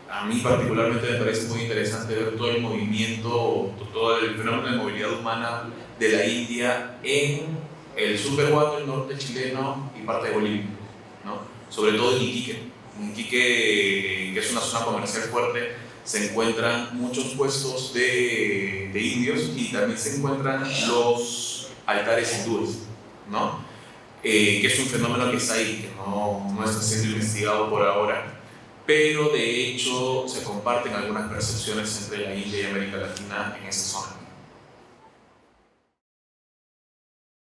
a mí particularmente me parece muy interesante ver todo el movimiento, todo el fenómeno de movilidad humana de la India en el sur peruano, el norte chileno y parte de Bolivia, ¿no? Sobre todo en Iquique. En Iquique, que es una zona comercial fuerte, se encuentran muchos puestos de indios y también se encuentran los altares hindúes, ¿no? Que es un fenómeno que está ahí, que no está siendo investigado por ahora, pero de hecho se comparten algunas percepciones entre la India y América Latina en esa zona.